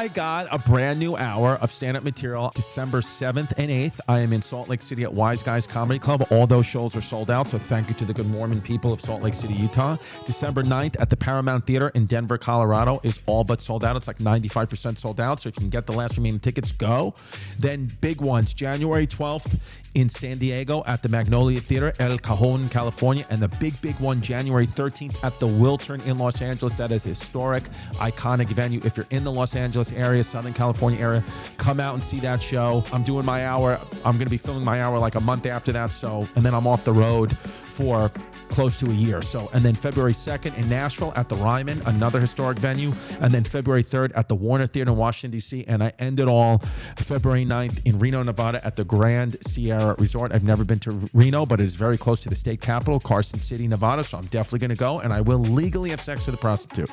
I got a brand new hour of stand-up material December 7th and 8th. I am in Salt Lake City at Wise Guys Comedy Club. All those shows are sold out, so thank you to the Good Mormon people of Salt Lake City, Utah. December 9th at the Paramount Theater in Denver, Colorado is all but sold out. It's like 95% sold out, so if you can get the last remaining tickets, go. Then big ones, January 12th in San Diego at the Magnolia Theater, El Cajon, California, and the big one, January 13th at the Wiltern in Los Angeles. That is a historic, iconic venue. If you're in the Los Angeles area, Southern California area, come out and see that show. I'm doing my hour. I'm going to be filming my hour like a month after that. So, and then I'm off the road for close to a year. So, and then February 2nd in Nashville at the Ryman, another historic venue. And then February 3rd at the Warner Theater in Washington, D.C. And I end it all February 9th in Reno, Nevada at the Grand Sierra Resort. I've never been to Reno, but it is very close to the state capital, Carson City, Nevada. So I'm definitely going to go, and I will legally have sex with a prostitute.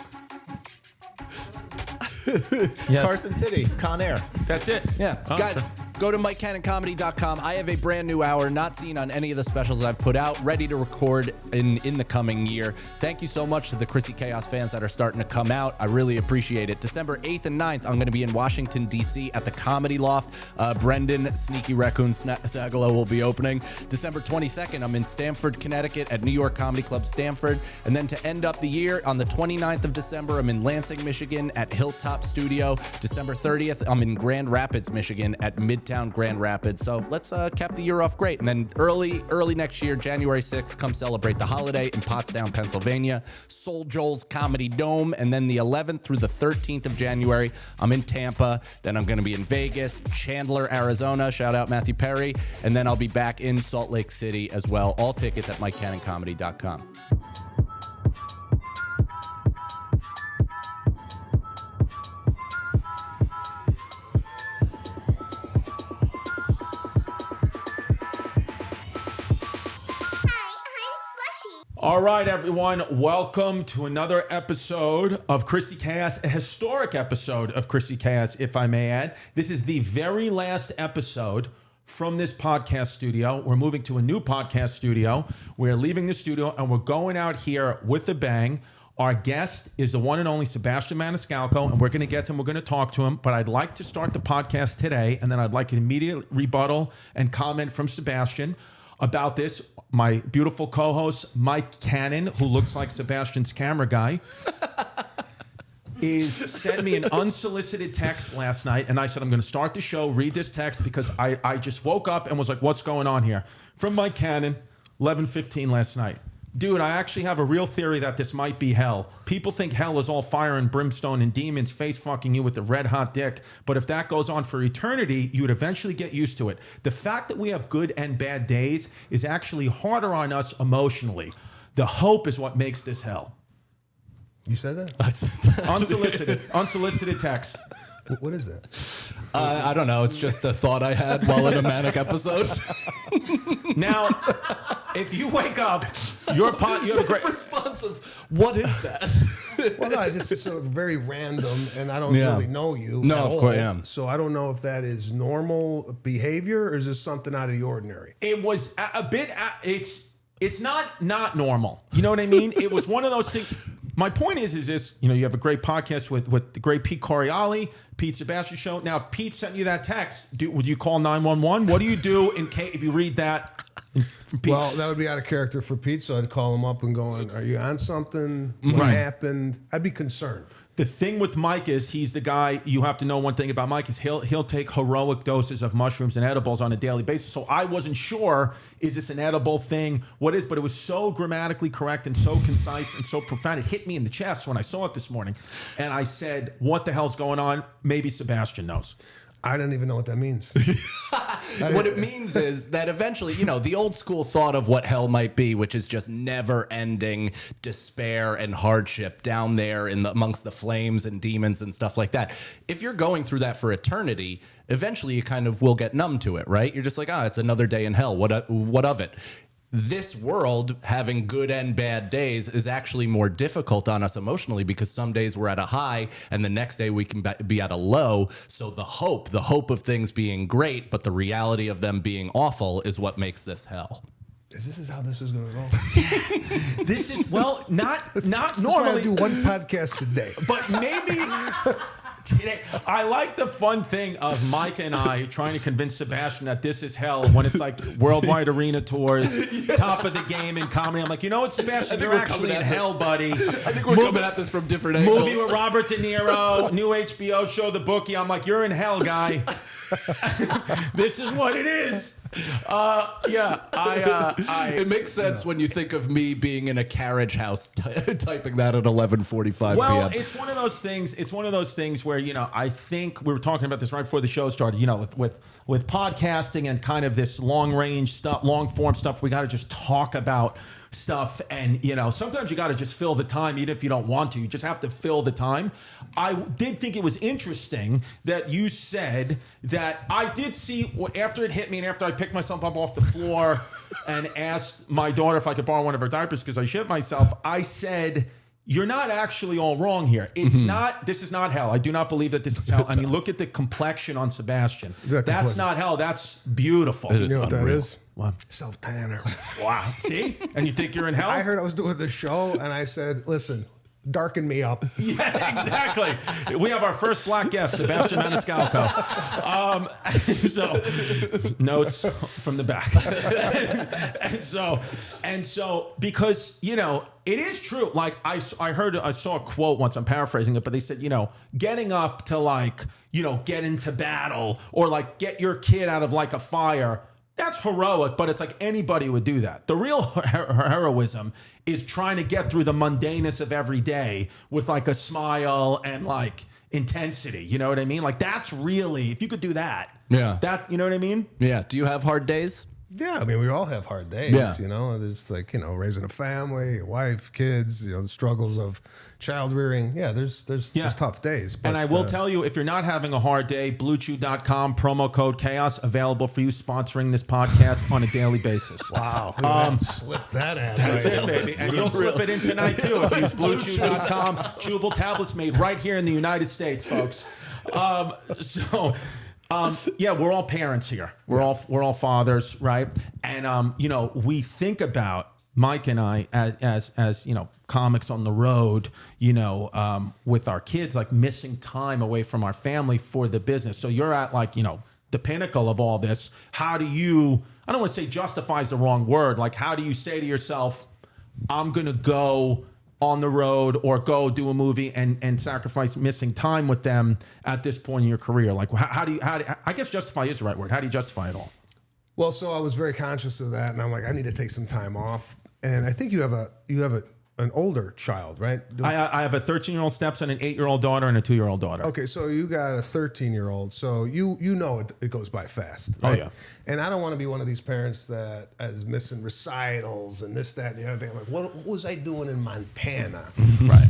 Yes. Carson City, Con Air. That's it. Yeah. Guys, go to MikeCannonComedy.com. I have a brand new hour, not seen on any of the specials I've put out, ready to record in the coming year. Thank you so much to the Chrissy Chaos fans that are starting to come out. I really appreciate it. December 8th and 9th, I'm going to be in Washington, D.C. at the Comedy Loft. Brendan Sneaky Raccoon Sagalo will be opening. December 22nd, I'm in Stamford, Connecticut at New York Comedy Club Stamford. And then to end up the year, on the 29th of December, I'm in Lansing, Michigan at Hilltop Studio. December 30th, I'm in Grand Rapids, Michigan at Midtown Grand Rapids. So let's cap the year off great. And then early next year, January 6th, come celebrate the holiday in Pottstown, Pennsylvania, Soul Joel's Comedy Dome. And then the 11th through the 13th of January, I'm in Tampa. Then I'm going to be in Vegas, Chandler, Arizona. Shout out Matthew Perry. And then I'll be back in Salt Lake City as well. All tickets at MikeCannonComedy.com. All right, everyone. Welcome to another episode of Chrissy Chaos, a historic episode of Chrissy Chaos, if I may add. This is the very last episode from this podcast studio. We're moving to a new podcast studio. We're leaving the studio, and we're going out here with a bang. Our guest is the one and only Sebastian Maniscalco, and we're going to get to him. We're going to talk to him, but I'd like to start the podcast today, and then I'd like an immediate rebuttal and comment from Sebastian about this. My beautiful co-host, Mike Cannon, who looks like Sebastian's camera guy, sent me an unsolicited text last night, and I said, I'm going to start the show, read this text, because I just woke up and was like, what's going on here? From Mike Cannon, 11:15 last night. Dude, I actually have a real theory that this might be hell. People think hell is all fire and brimstone and demons face fucking you with a red hot dick. But if that goes on for eternity, you would eventually get used to it. The fact that we have good and bad days is actually harder on us emotionally. The hope is what makes this hell. You said that? I said that. Unsolicited text. What is that? I don't know. It's just a thought I had while in a manic episode. Now, if you wake up, you have a great response of, what is that? Well, no, it's just so very random, and I don't really know you. No, of course I am. So I don't know if that is normal behavior or is this something out of the ordinary? It was a bit. It's not normal. You know what I mean? It was one of those things. My point is this, you have a great podcast with the great Pete Coriali, Pete Sebastian show. Now, if Pete sent you that text, would you call 911? What do you do in case if you read that from Pete? Well, that would be out of character for Pete, so I'd call him up and go, are you on something? What happened? I'd be concerned. The thing with Mike is he's the guy. You have to know one thing about Mike is he'll take heroic doses of mushrooms and edibles on a daily basis. So I wasn't sure, is this an edible thing? What is? But it was so grammatically correct and so concise and so profound. It hit me in the chest when I saw it this morning. And I said, what the hell's going on? Maybe Sebastian knows. I don't even know what that means. What it means is that eventually, the old school thought of what hell might be, which is just never ending despair and hardship down there amongst the flames and demons and stuff like that. If you're going through that for eternity, eventually you kind of will get numb to it, right? You're just like, it's another day in hell. What of it? This world, having good and bad days, is actually more difficult on us emotionally because some days we're at a high and the next day we can be at a low. So the hope of things being great, but the reality of them being awful is what makes this hell. This is how this is going to go. This is, not normally. I do one podcast a day. But Today, I like the fun thing of Mike and I trying to convince Sebastian that this is hell when it's like worldwide arena tours, top of the game in comedy. I'm like, you know what, Sebastian, you're actually in hell, buddy. I think we're coming at this from different angles. Movie with Robert De Niro, new HBO show, The Bookie. I'm like, you're in hell, guy. This is what it is. It makes sense when you think of me being in a carriage house typing that at 11:45 Well, p.m. it's one of those things. It's one of those things where, you know, I think we were talking about this right before the show started. You know, with podcasting and kind of this long range stuff, long form stuff, we got to just talk about stuff. And, you know, sometimes you got to just fill the time, even if you don't want to. You just have to fill the time. I did think it was interesting that you said that I did see after it hit me and after I picked myself up off the floor and asked my daughter if I could borrow one of her diapers because I shit myself. I said, you're not actually all wrong here. It's not, this is not hell. I do not believe that this is hell. I mean, look at the complexion on Sebastian. That's not hell. That's beautiful. You know what that is? What? Self-tanner. Wow. See? And you think you're in hell? I heard I was doing the show, and I said, listen, darken me up. Yeah, exactly. We have our first black guest, Sebastian Maniscalco. So, notes from the back. and so, because, you know, it is true. Like, I saw a quote once, I'm paraphrasing it, but they said, you know, getting up to, like, you know, get into battle or, like, get your kid out of, like, a fire, that's heroic, but it's like anybody would do that. The real heroism is trying to get through the mundaneness of every day with like a smile and like intensity. You know what I mean? Like that's really, if you could do that. Yeah. That, you know what I mean? Yeah. Do you have hard days? Yeah, I mean, we all have hard days, you know. There's like, you know, raising a family, a wife, kids, you know, the struggles of child rearing. Yeah, there's just tough days. But, and I will tell you, if you're not having a hard day, BlueChew.com, promo code chaos, available for you, sponsoring this podcast on a daily basis. Wow. Slip that ad. That's it, baby. And you'll slip it in tonight, too, if you use BlueChew.com. Chewable tablets made right here in the United States, folks. Yeah, we're all parents here. We're all fathers, right? And you know, we think about Mike and I as you know, comics on the road, you know, with our kids, like missing time away from our family for the business. So you're at like, you know, the pinnacle of all this. How do you? I don't want to say justify is the wrong word. Like, how do you say to yourself, I'm gonna go on the road or go do a movie and sacrifice missing time with them at this point in your career? Like, how do you, I guess justify is the right word. How do you justify it all? Well, so I was very conscious of that, and I'm like, I need to take some time off. And I think you have an older child, right? I have a 13-year-old stepson, an 8-year-old daughter, and a 2-year-old daughter. Okay, so you got a 13-year-old, so you know it goes by fast, right? Oh, yeah. And I don't want to be one of these parents that is missing recitals and this, that, and the other thing. I'm like, what was I doing in Montana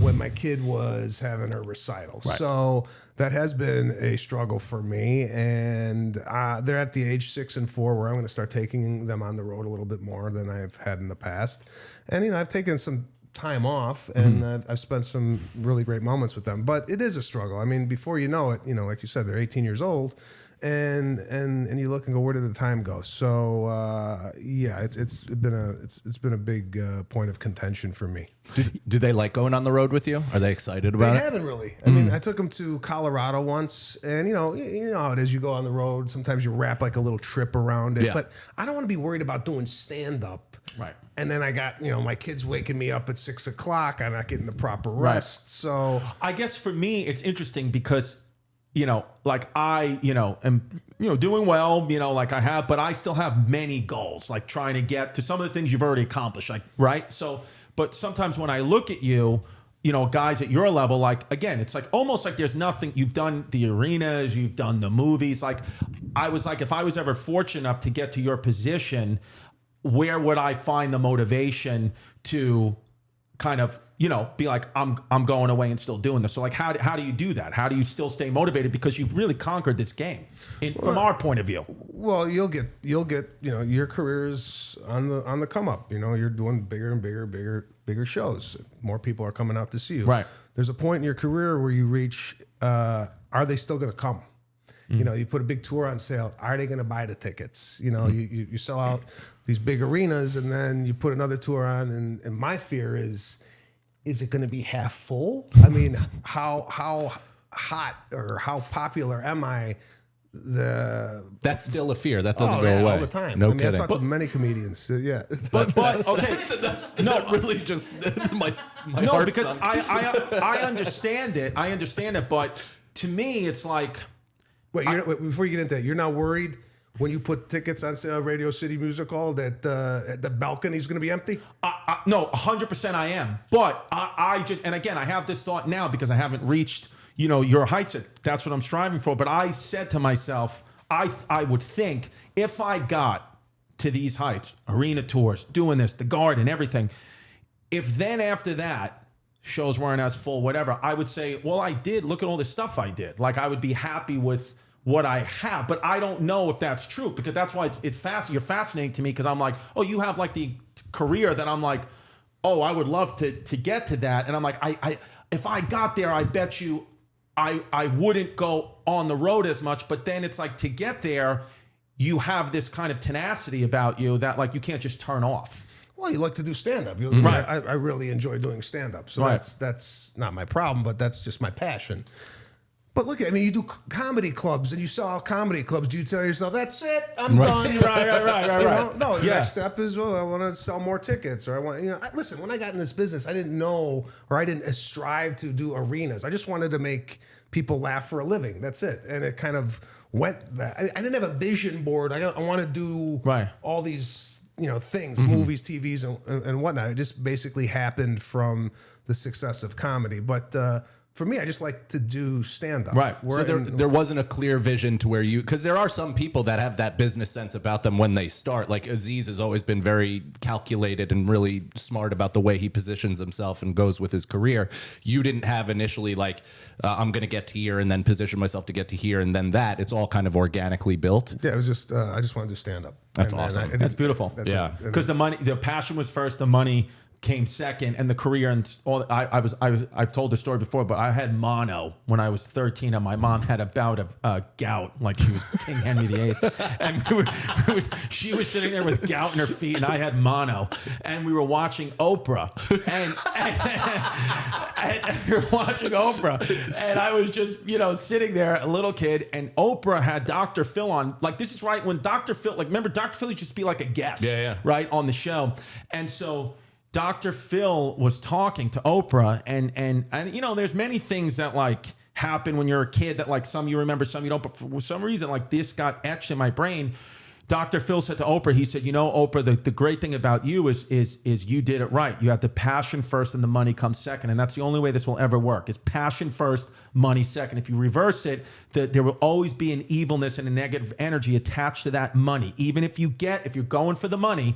when my kid was having her recital? Right. So that has been a struggle for me, and they're at the age 6 and 4 where I'm going to start taking them on the road a little bit more than I've had in the past. And, you know, I've taken some time off, and I've spent some really great moments with them, but it is a struggle. I mean, before you know it, you know, like you said, they're 18 years old, and you look and go, where did the time go? So yeah, it's been a big point of contention for me. Do they like going on the road with you? Are they excited about it? They haven't really. I mean, I took them to Colorado once, and you know how it is. You go on the road. Sometimes you wrap like a little trip around it, but I don't want to be worried about doing stand up. Right. And then I got, you know, my kids waking me up at 6 o'clock. I'm not getting the proper rest. Right. So I guess for me, it's interesting because, you know, like I, you know, am, you know, doing well, you know, like I have, but I still have many goals, like trying to get to some of the things you've already accomplished, like, right? So, but sometimes when I look at you, you know, guys at your level, like, again, it's like almost like there's nothing. You've done the arenas, you've done the movies. Like, I was like, if I was ever fortunate enough to get to your position, where would I find the motivation to kind of, you know, be like, I'm going away and still doing this? So like, how do you do that? How do you still stay motivated? Because you've really conquered this game from our point of view. Well, you'll get, you know, your career's on the come up. You know, you're doing bigger and bigger shows. More people are coming out to see you. Right. There's a point in your career where you reach, are they still going to come? You know, you put a big tour on sale. Are they going to buy the tickets? You know, you sell out these big arenas, and then you put another tour on. And my fear is it going to be half full? I mean, how hot or how popular am I? That's still a fear that doesn't go yeah, away all the time. No I mean, kidding. I talked to many comedians. Yeah, but okay, That's not really just my no, heart because sunk. I understand it. I understand it, but to me, it's like. wait, before you get into that, you're not worried when you put tickets on sale at Radio City Music Hall that the balcony's going to be empty? No, 100% I am. But I just, and again, I have this thought now because I haven't reached, your heights. That's what I'm striving for. But I said to myself, I would think if I got to these heights, arena tours, doing this, the Garden, everything, if then after that, shows weren't as full, whatever, I would say, well, I did. Look at all the stuff I did. Like, I would be happy with what I have, but I don't know if that's true because that's why it's you're fascinating to me because I'm like, oh, you have like the career that I'm like, oh, I would love to get to that. And I'm like, I if I got there, I bet you I wouldn't go on the road as much. But then it's like to get there, you have this kind of tenacity about you that like you can't just turn off. Well, you like to do stand-up. Right. I really enjoy doing stand-up. So Right. that's not my problem, but that's just my passion. But look, you do comedy clubs and you sell out comedy clubs. Do you tell yourself, that's it, I'm done? Right. No, the Yeah. next step is, I want to sell more tickets. Or I want, listen, when I got in this business, I didn't know, or I didn't strive to do arenas. I just wanted to make people laugh for a living. That's it. And it kind of went that. I didn't have a vision board. I want to do all these, things, movies, TVs, and whatnot. It just basically happened from the success of comedy. But, for me, I just like to do stand-up. Right. So there wasn't a clear vision to where because there are some people that have that business sense about them when they start. Like Aziz has always been very calculated and really smart about the way he positions himself and goes with his career. You didn't have initially like, I'm going to get to here and then position myself to get to here and then that. It's all kind of organically built. Yeah, it was just, I just wanted to stand up. That's awesome. That's beautiful. Because the passion was first, the money came second, and the career and all. I've told the story before, but I had mono when I was 13, and my mom had a bout of gout, like she was King Henry VIII, and she was sitting there with gout in her feet, and I had mono, and we were watching Oprah, and we were watching Oprah, and I was just sitting there, a little kid, and Oprah had Dr. Phil on. Like this is right when Dr. Phil, like remember Dr. Phil used to just be like a guest, right on the show, and so Dr. Phil was talking to Oprah, and there's many things that like happen when you're a kid that like some you remember, some you don't, but for some reason like this got etched in my brain. Dr. Phil said to Oprah, he said, Oprah, the great thing about you is you did it right. You had the passion first and the money comes second. And that's the only way this will ever work is passion first, money second. If you reverse it, there will always be an evilness and a negative energy attached to that money. Even if you're going for the money,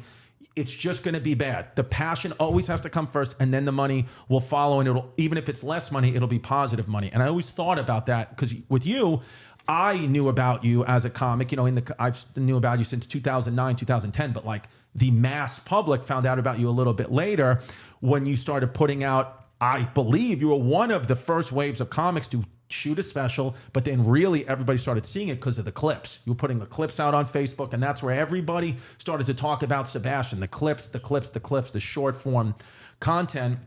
it's just going to be bad. The passion always has to come first, and then the money will follow. And even if it's less money, it'll be positive money. And I always thought about that because with you, I knew about you as a comic. I've knew about you since 2009, 2010. But like the mass public found out about you a little bit later when you started putting out. I believe you were one of the first waves of comics to shoot a special, but then really everybody started seeing it because of the clips. You were putting the clips out on Facebook, and that's where everybody started to talk about Sebastian, the clips, the short form content.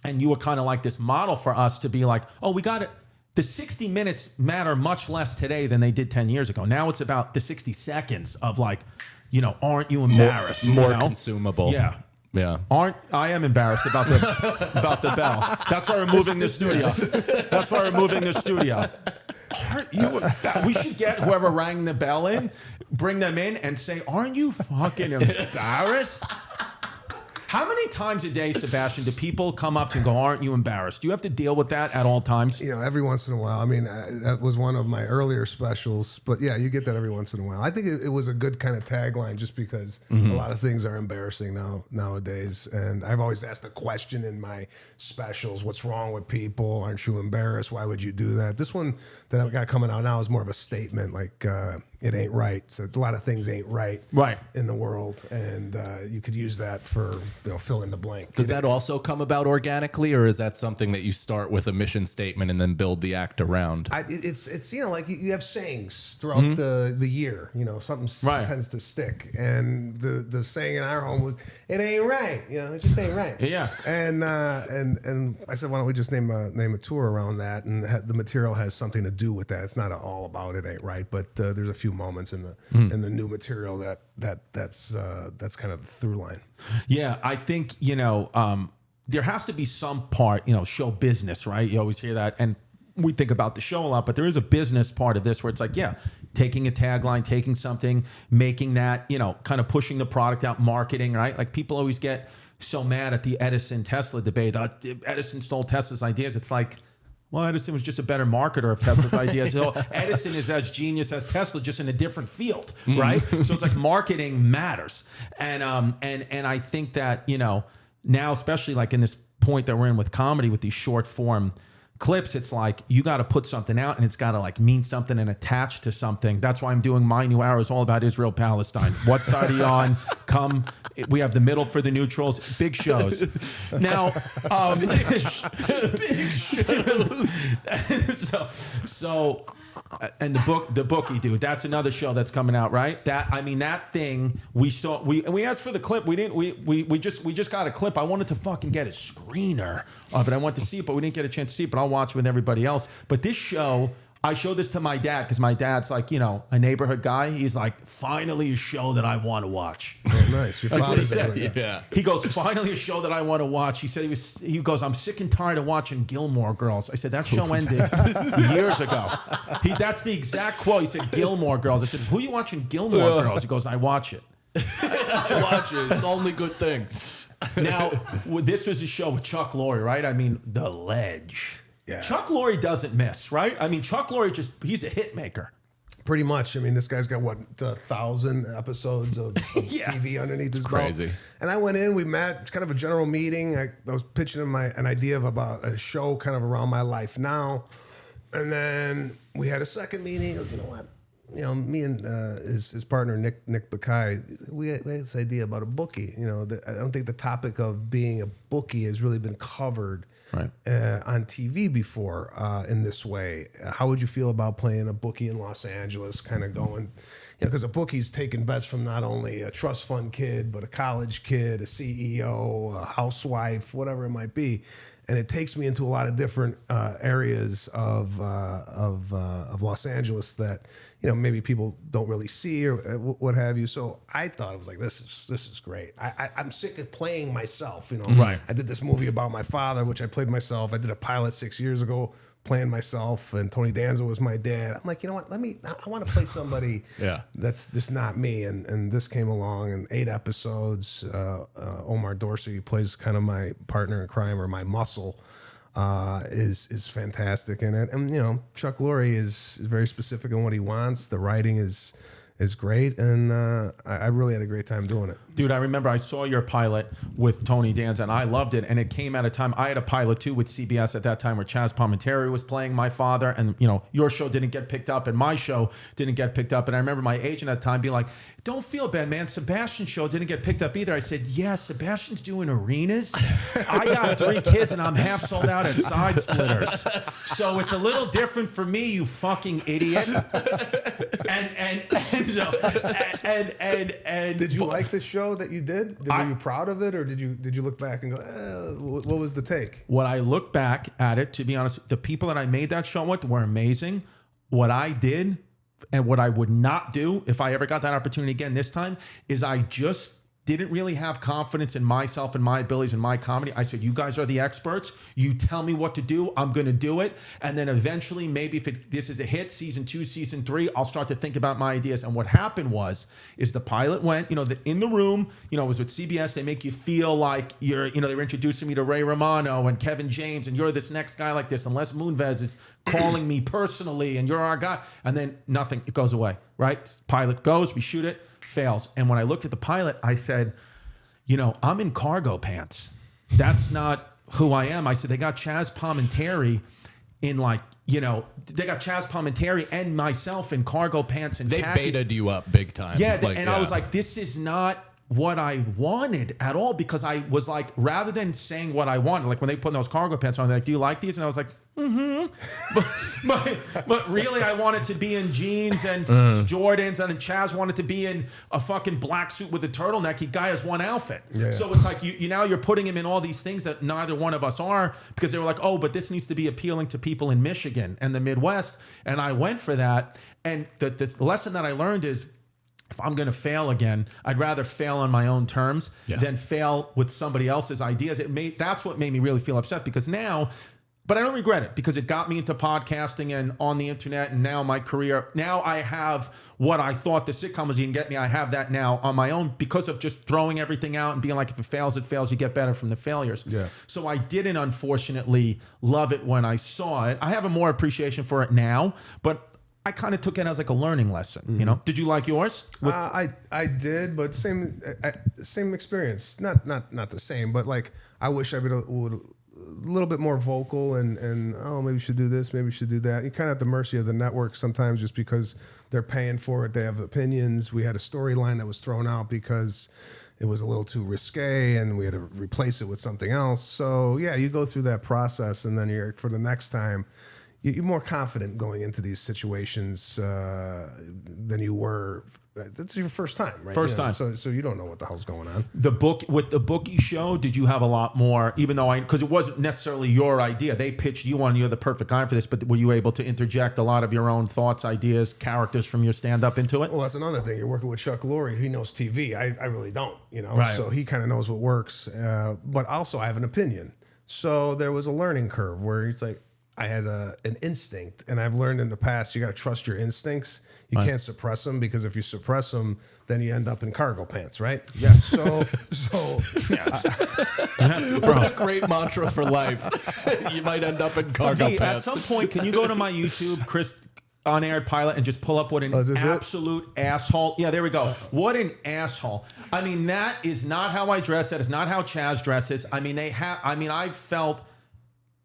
And you were kind of like this model for us to be like, oh, we got it. The 60 minutes matter much less today than they did 10 years ago. Now it's about the 60 seconds of like, aren't you embarrassed? More consumable. Yeah. Yeah. I am embarrassed about the bell. That's why we're moving the studio. Aren't you? We should get whoever rang the bell in, bring them in, and say, "Aren't you fucking embarrassed?" How many times a day, Sebastian, do people come up to you and go, "Aren't you embarrassed?" Do you have to deal with that at all times? Every once in a while. I mean, that was one of my earlier specials, but yeah, you get that every once in a while. I think it was a good kind of tagline just because a lot of things are embarrassing nowadays. And I've always asked a question in my specials, what's wrong with people? Aren't you embarrassed? Why would you do that? This one that I've got coming out now is more of a statement, like, it ain't right. So a lot of things ain't right in the world. And you could use that for fill in the blank. Does that also come about organically, or is that something that you start with a mission statement and then build the act around? It's like you have sayings throughout the year. Something tends to stick, and the saying in our home was, "It ain't right." It just ain't right. Yeah. And I said, why don't we just name a tour around that, and the material has something to do with that. It's not all about it ain't right, but there's a few moments in the new material that's kind of the through line. Yeah, I think, there has to be some part, show business, right? You always hear that. And we think about the show a lot, but there is a business part of this where it's like, yeah, taking a tagline, taking something, making that, kind of pushing the product out, marketing, right? Like people always get so mad at the Edison Tesla debate. Edison stole Tesla's ideas. It's like, well, Edison was just a better marketer of Tesla's ideas. Edison is as genius as Tesla, just in a different field, right? So it's like marketing matters, and I think that now, especially like in this point that we're in with comedy, with these short form clips, it's like you got to put something out and it's got to like mean something and attach to something. That's why I'm doing my new hour is all about Israel Palestine. What side are you on? Come, we have the middle for the neutrals. Big shows. Now, big shows. so and the Bookie, dude, that's another show that's coming out, right? That thing we asked for the clip. We just got a clip. I wanted to fucking get a screener of it. I wanted to see it, but we didn't get a chance to see it, but I'll watch it with everybody else. But this show, I showed this to my dad because my dad's like, a neighborhood guy. He's like, finally a show that I want to watch. Oh, nice. Your That's what he father's said. Yeah. He goes, finally a show that I want to watch. He said he goes, I'm sick and tired of watching Gilmore Girls. I said, that show ended years ago. That's the exact quote. He said, Gilmore Girls. I said, who are you watching Gilmore Girls? He goes, I watch it. I watch it. It's the only good thing. Now, this was a show with Chuck Lorre, right? The Ledge. Yeah. Chuck Lorre doesn't miss, right? Chuck Lorre he's a hit maker. Pretty much. This guy's got 1,000 episodes of TV underneath his belt. Crazy. And I went in, we met, it's kind of a general meeting. I was pitching him an idea about a show kind of around my life now. And then we had a second meeting. You know what? Me and his partner, Nick Bookie, we had this idea about a bookie. I don't think the topic of being a bookie has really been covered on TV before in this way. How would you feel about playing a bookie in Los Angeles, kind of going, because a bookie's taking bets from not only a trust fund kid, but a college kid, a CEO, a housewife, whatever it might be. And it takes me into a lot of different areas of Los Angeles that maybe people don't really see or what have you. So I thought it was like, this is great. I'm sick of playing myself. Right. I did this movie about my father, which I played myself. I did a pilot 6 years ago playing myself, and Tony Danza was my dad. I'm like, you know what? I want to play somebody that's just not me. And this came along in 8 episodes. Omar Dorsey, who plays kind of my partner in crime or my muscle, is fantastic in it. And, Chuck Lorre is very specific on what he wants. The writing is great. And I really had a great time doing it. Dude, I remember I saw your pilot with Tony Danza, and I loved it. And it came at a time, I had a pilot too with CBS at that time where Chaz Palminteri was playing my father, and your show didn't get picked up and my show didn't get picked up. And I remember my agent at the time being like, don't feel bad, man. Sebastian's show didn't get picked up either. I said, yeah, Sebastian's doing arenas. I got 3 kids and I'm half sold out at Side Splitters. So it's a little different for me, you fucking idiot. And did you like the show that you did? Were you proud of it, or did you look back and go, what was the take? When I look back at it, to be honest, the people that I made that show with were amazing. What I did and what I would not do if I ever got that opportunity again this time is I just didn't really have confidence in myself and my abilities and my comedy. I said, you guys are the experts. You tell me what to do. I'm going to do it. And then eventually, maybe if this is a hit, season 2, season 3, I'll start to think about my ideas. And what happened is the pilot went, in the room, it was with CBS. They make you feel like you're, they were introducing me to Ray Romano and Kevin James, and you're this next guy like this, unless Moonves is calling me personally and you're our guy. And then nothing, it goes away, right? Pilot goes, we shoot it. Fails. And when I looked at the pilot, I said, I'm in cargo pants. That's not who I am. I said, they got Chaz Palminteri in they got Chaz Palminteri and myself in cargo pants and they khakis. baited you up big time. Yeah. I was like, this is not what I wanted at all, because I was like, rather than saying what I wanted, like when they put those cargo pants on, they're like, do you like these? And I was like, but really I wanted to be in jeans and Jordans, and then Chaz wanted to be in a fucking black suit with a turtleneck. He guy has one outfit. Yeah. So it's like you now you're putting him in all these things that neither one of us are, because they were like, oh, but this needs to be appealing to people in Michigan and the Midwest. And I went for that. And the lesson that I learned is, if I'm going to fail again, I'd rather fail on my own terms than fail with somebody else's ideas. That's what made me really feel upset, because now, but I don't regret it, because it got me into podcasting and on the internet, and now my career, now I have what I thought the sitcom was going to get me. I have that now on my own, because of just throwing everything out and being like, if it fails, it fails. You get better from the failures. Yeah. So I didn't, unfortunately, love it when I saw it. I have a more appreciation for it now, but I kind of took it as like a learning lesson, you know. Did you like yours? I did, but same experience. Not the same, but like I wish I would a little bit more vocal and oh, maybe we should do this, maybe we should do that. You're kind of at the mercy of the network sometimes, just because they're paying for it. They have opinions. We had a storyline that was thrown out because it was a little too risque, and we had to replace it with something else. So yeah, you go through that process, and then you're for the next time. You're more confident going into these situations than you were. That's your first time, right? First time. So you don't know what the hell's going on. With the Bookie show, did you have a lot more, even though because it wasn't necessarily your idea. They pitched you on, you're the perfect guy for this, but were you able to interject a lot of your own thoughts, ideas, characters from your stand-up into it? Well, that's another thing. You're working with Chuck Lorre. He knows TV. I really don't, you know. Right. So he kind of knows what works. But also I have an opinion. So there was a learning curve where it's like, I had an instinct, and I've learned in the past, you got to trust your instincts. You can't suppress them, because if you suppress them, then you end up in cargo pants, right? Yes. So That's a great mantra for life. You might end up in cargo pants. At some point, can you go to my YouTube, Chris On-Aired Pilot, and just pull up what an absolute asshole. Yeah, there we go. What an asshole. I mean, that is not how I dress. That is not how Chaz dresses. I mean, I felt...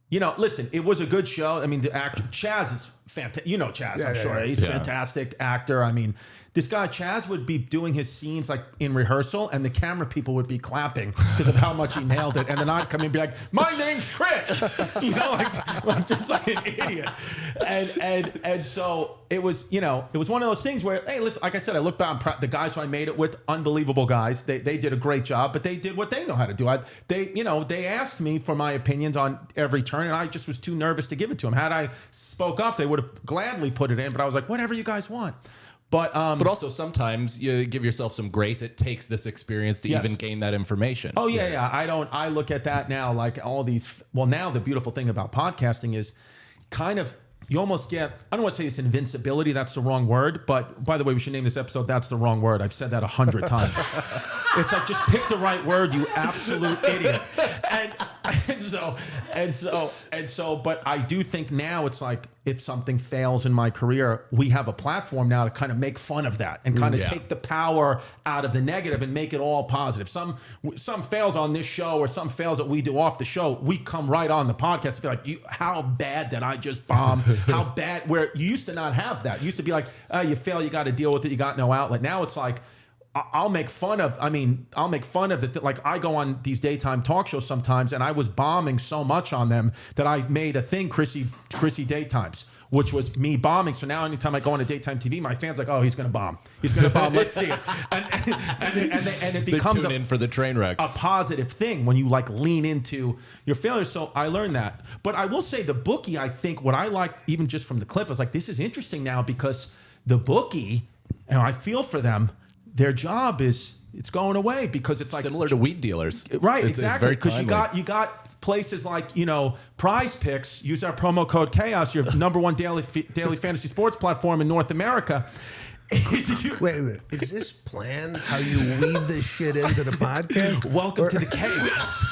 You know, listen, it was a good show. I mean, the actor, Chaz is fantastic. You know Chaz, I'm sure. He's a fantastic actor. I mean, this guy, Chaz, would be doing his scenes like in rehearsal, and the camera people would be clapping because of how much he nailed it. And then I'd come in and be like, my name's Chris. You know, like just like an idiot. And so it was, you know, it was one of those things where, hey, listen, like I said, I look back, the guys who I made it with, unbelievable guys. They did a great job, but they did what they know how to do. They asked me for my opinions on every turn, and I just was too nervous to give it to them. Had I spoke up, they would have gladly put it in, but I was like, whatever you guys want. But also sometimes you give yourself some grace. It takes this experience to even gain that information. Oh yeah. I look at that now like all these. Well, now the beautiful thing about podcasting is kind of you almost get. I don't want to say it's invincibility. That's the wrong word. But by the way, we should name this episode. That's the wrong word. I've said that 100 times. It's like just pick the right word, you absolute idiot. And so. But I do think now it's like, if something fails in my career, we have a platform now to kind of make fun of that and kind of take the power out of the negative and make it all positive. Some fails on this show, or some fails that we do off the show, we come right on the podcast and be like, how bad did I just bomb? How bad? Where you used to not have that. You used to be like, you fail, you got to deal with it. You got no outlet. Now it's like, I'll make fun of it. Like I go on these daytime talk shows sometimes, and I was bombing so much on them that I made a thing, Chrissy Daytimes, which was me bombing. So now anytime I go on a daytime TV, my fans are like, oh, he's going to bomb. He's going to bomb. Let's see it. And it becomes they tune in for the train wreck. A positive thing when you like lean into your failures. So I learned that. But I will say the Bookie, I think what I liked, even just from the clip, I was like, this is interesting now, because the Bookie, and I feel for them, their job it's going away, because it's like similar to weed dealers, right? Exactly, because you got places like, you know, Prize Picks. Use our promo code Chaos, your number one daily fantasy sports platform in North America. Wait a minute, is this planned? How you weave this shit into the podcast? Welcome to the Chaos.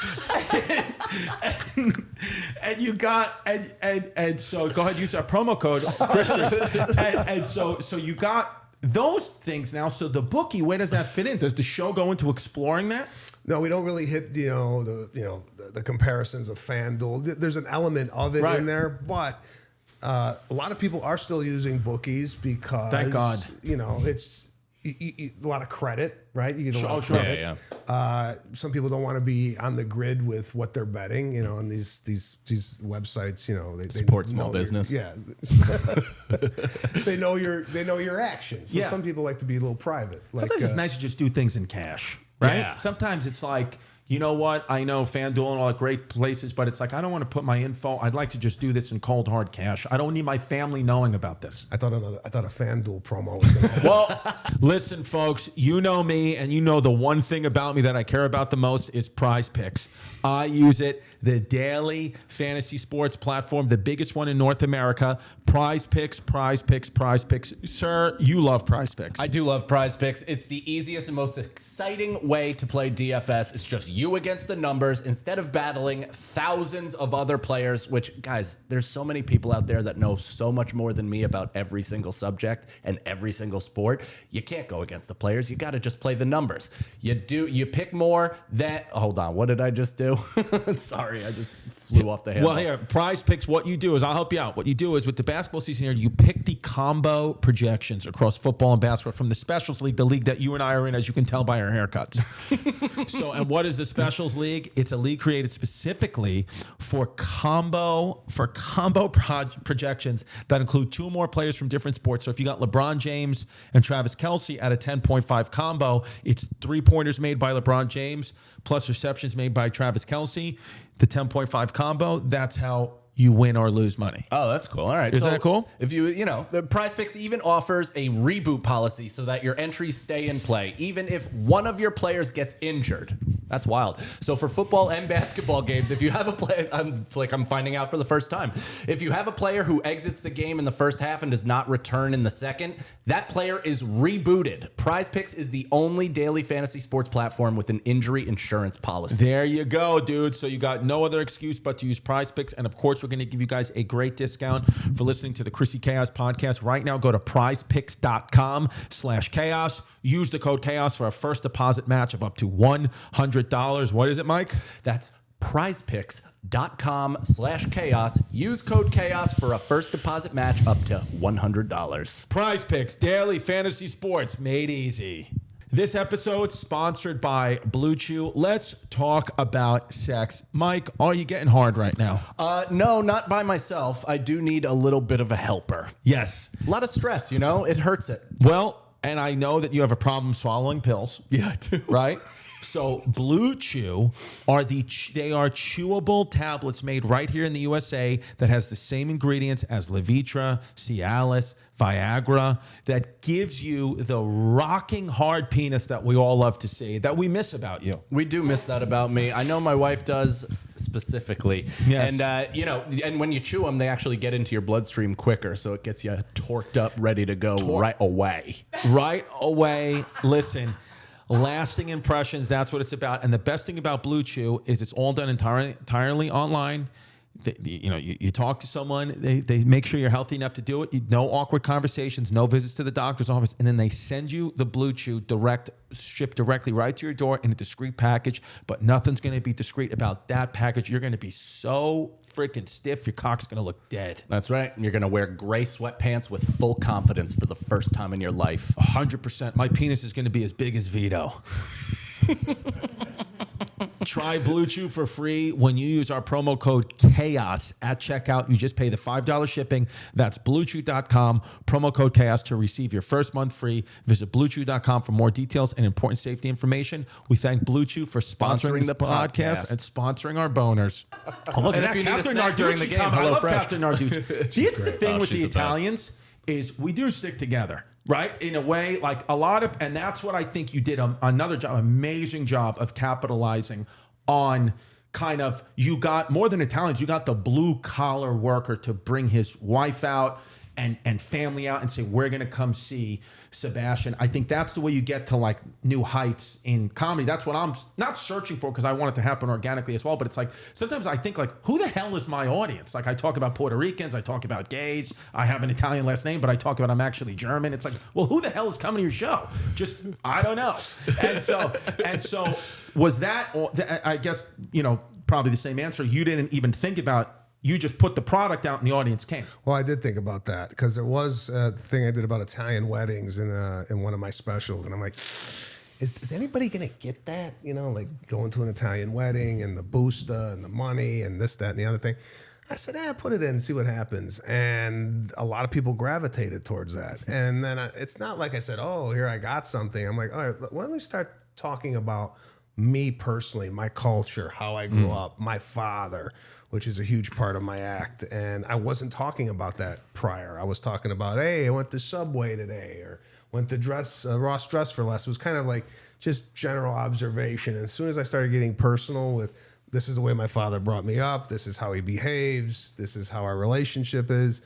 and you got and so go ahead, use our promo code Christians. and so you got those things now. So the Bookie, where does that fit in? Does the show go into exploring that? No, we don't really hit the comparisons of FanDuel. There's an element of it in there, but a lot of people are still using bookies because, thank God, you know, it's a lot of credit, right? You get a lot of Sure. credit. Some people don't want to be on the grid with what they're betting, you know, on these websites, you know, they Support small know business. they know your actions. So Yeah. some people like to be a little private. Sometimes it's nice to just do things in cash, right? Yeah. Sometimes it's like, you know what? I know FanDuel and all the great places, but it's like, I don't want to put my info. I'd like to just do this in cold, hard cash. I don't need my family knowing about this. I thought a FanDuel promo was going to Well, listen, folks, you know me, and you know the one thing about me that I care about the most is Prize Picks. I use it, the daily fantasy sports platform, the biggest one in North America. Prize Picks, Prize Picks, Prize Picks. Sir, you love Prize Picks. I do love Prize Picks. It's the easiest and most exciting way to play DFS. It's just you against the numbers instead of battling thousands of other players, which, guys, there's so many people out there that know so much more than me about every single subject and every single sport. You can't go against the players. You got to just play the numbers. You pick more than... Hold on. What did I just do? Sorry, I just flew off the handle. Well, here, Prize Picks, what you do is, I'll help you out. What you do is, with the basketball season here, you pick the combo projections across football and basketball from the Specials League, the league that you and I are in, as you can tell by our haircuts. And what is the Specials League? It's a league created specifically for combo projections that include two or more players from different sports. So if you got LeBron James and Travis Kelce at a 10.5 combo, it's 3-pointers made by LeBron James plus receptions made by Travis Kelce. The 10.5 combo, that's how you win or lose money. Oh, that's cool. All right. Is that cool? If the Prize Picks even offers a reboot policy so that your entries stay in play, even if one of your players gets injured. That's wild. So for football and basketball games, if you have a player, it's like I'm finding out for the first time. If you have a player who exits the game in the first half and does not return in the second, that player is rebooted. Prize Picks is the only daily fantasy sports platform with an injury insurance policy. There you go, dude. So you got no other excuse but to use Prize Picks. And of course, we're going to give you guys a great discount for listening to the Chrissy Chaos podcast. Right now, go to prizepicks.com/chaos. Use the code chaos for a first deposit match of up to $100. What is it, Mike? That's prizepicks.com/chaos. Use code chaos for a first deposit match up to $100. Prize Picks, daily fantasy sports made easy. This episode sponsored by BlueChew. Let's talk about sex. Mike, are you getting hard right now? No, not by myself. I do need a little bit of a helper. Yes. A lot of stress, it hurts it. Well, and I know that you have a problem swallowing pills. Yeah, I do. Right? So BlueChew are chewable tablets made right here in the USA that has the same ingredients as Levitra, Cialis, Viagra, that gives you the rocking hard penis that we all love to see, that we miss about you. We do miss that about me. I know my wife does specifically. Yes. And, and when you chew them, they actually get into your bloodstream quicker. So it gets you torqued up, ready to go right away. Right away. Listen. Lasting impressions, that's what it's about. And the best thing about BlueChew is it's all done entirely online. You talk to someone, they make sure you're healthy enough to do it. No awkward conversations, no visits to the doctor's office, and then they send you the BlueChew shipped directly right to your door in a discreet package. But nothing's going to be discreet about that package. You're going to be so freaking stiff, your cock's going to look dead. That's right. You're going to wear gray sweatpants with full confidence for the first time in your life. 100%. My penis is going to be as big as Vito. Try BlueChew for free when you use our promo code CHAOS at checkout. You just pay the $5 shipping. That's BlueChew.com, promo code CHAOS to receive your first month free. Visit BlueChew.com for more details and important safety information. We thank BlueChew for sponsoring the podcast and sponsoring our boners. Oh, look, and if you need a snack during the game, hello, Fresh. Captain Narducci. Here's the thing with the Italians is we do stick together. Right? In a way, like a lot of, and that's what I think you did another job, amazing job of capitalizing on kind of, you got more than Italians, you got the blue collar worker to bring his wife out and family out and say, we're going to come see Sebastian. I think that's the way you get to like new heights in comedy. That's what I'm not searching for because I want it to happen organically as well. But it's like, sometimes I think like, who the hell is my audience? Like I talk about Puerto Ricans, I talk about gays. I have an Italian last name, but I talk about I'm actually German. It's like, well, who the hell is coming to your show? Just, I don't know. And so was that, I guess, probably the same answer. You didn't even think about you just put the product out and the audience came. Well, I did think about that because there was a thing I did about Italian weddings in one of my specials, and I'm like, is anybody gonna get that? You know, like going to an Italian wedding and the busta and the money and this, that, and the other thing. I said, put it in and see what happens. And a lot of people gravitated towards that. And then it's not like I said, oh, here I got something. I'm like, all right, why don't we start talking about me personally, my culture, how I grew up, my father, which is a huge part of my act. And I wasn't talking about that prior. I was talking about, hey, I went to Subway today, or went to Ross Dress for Less. It was kind of like just general observation. And as soon as I started getting personal with, this is the way my father brought me up, this is how he behaves, this is how our relationship is,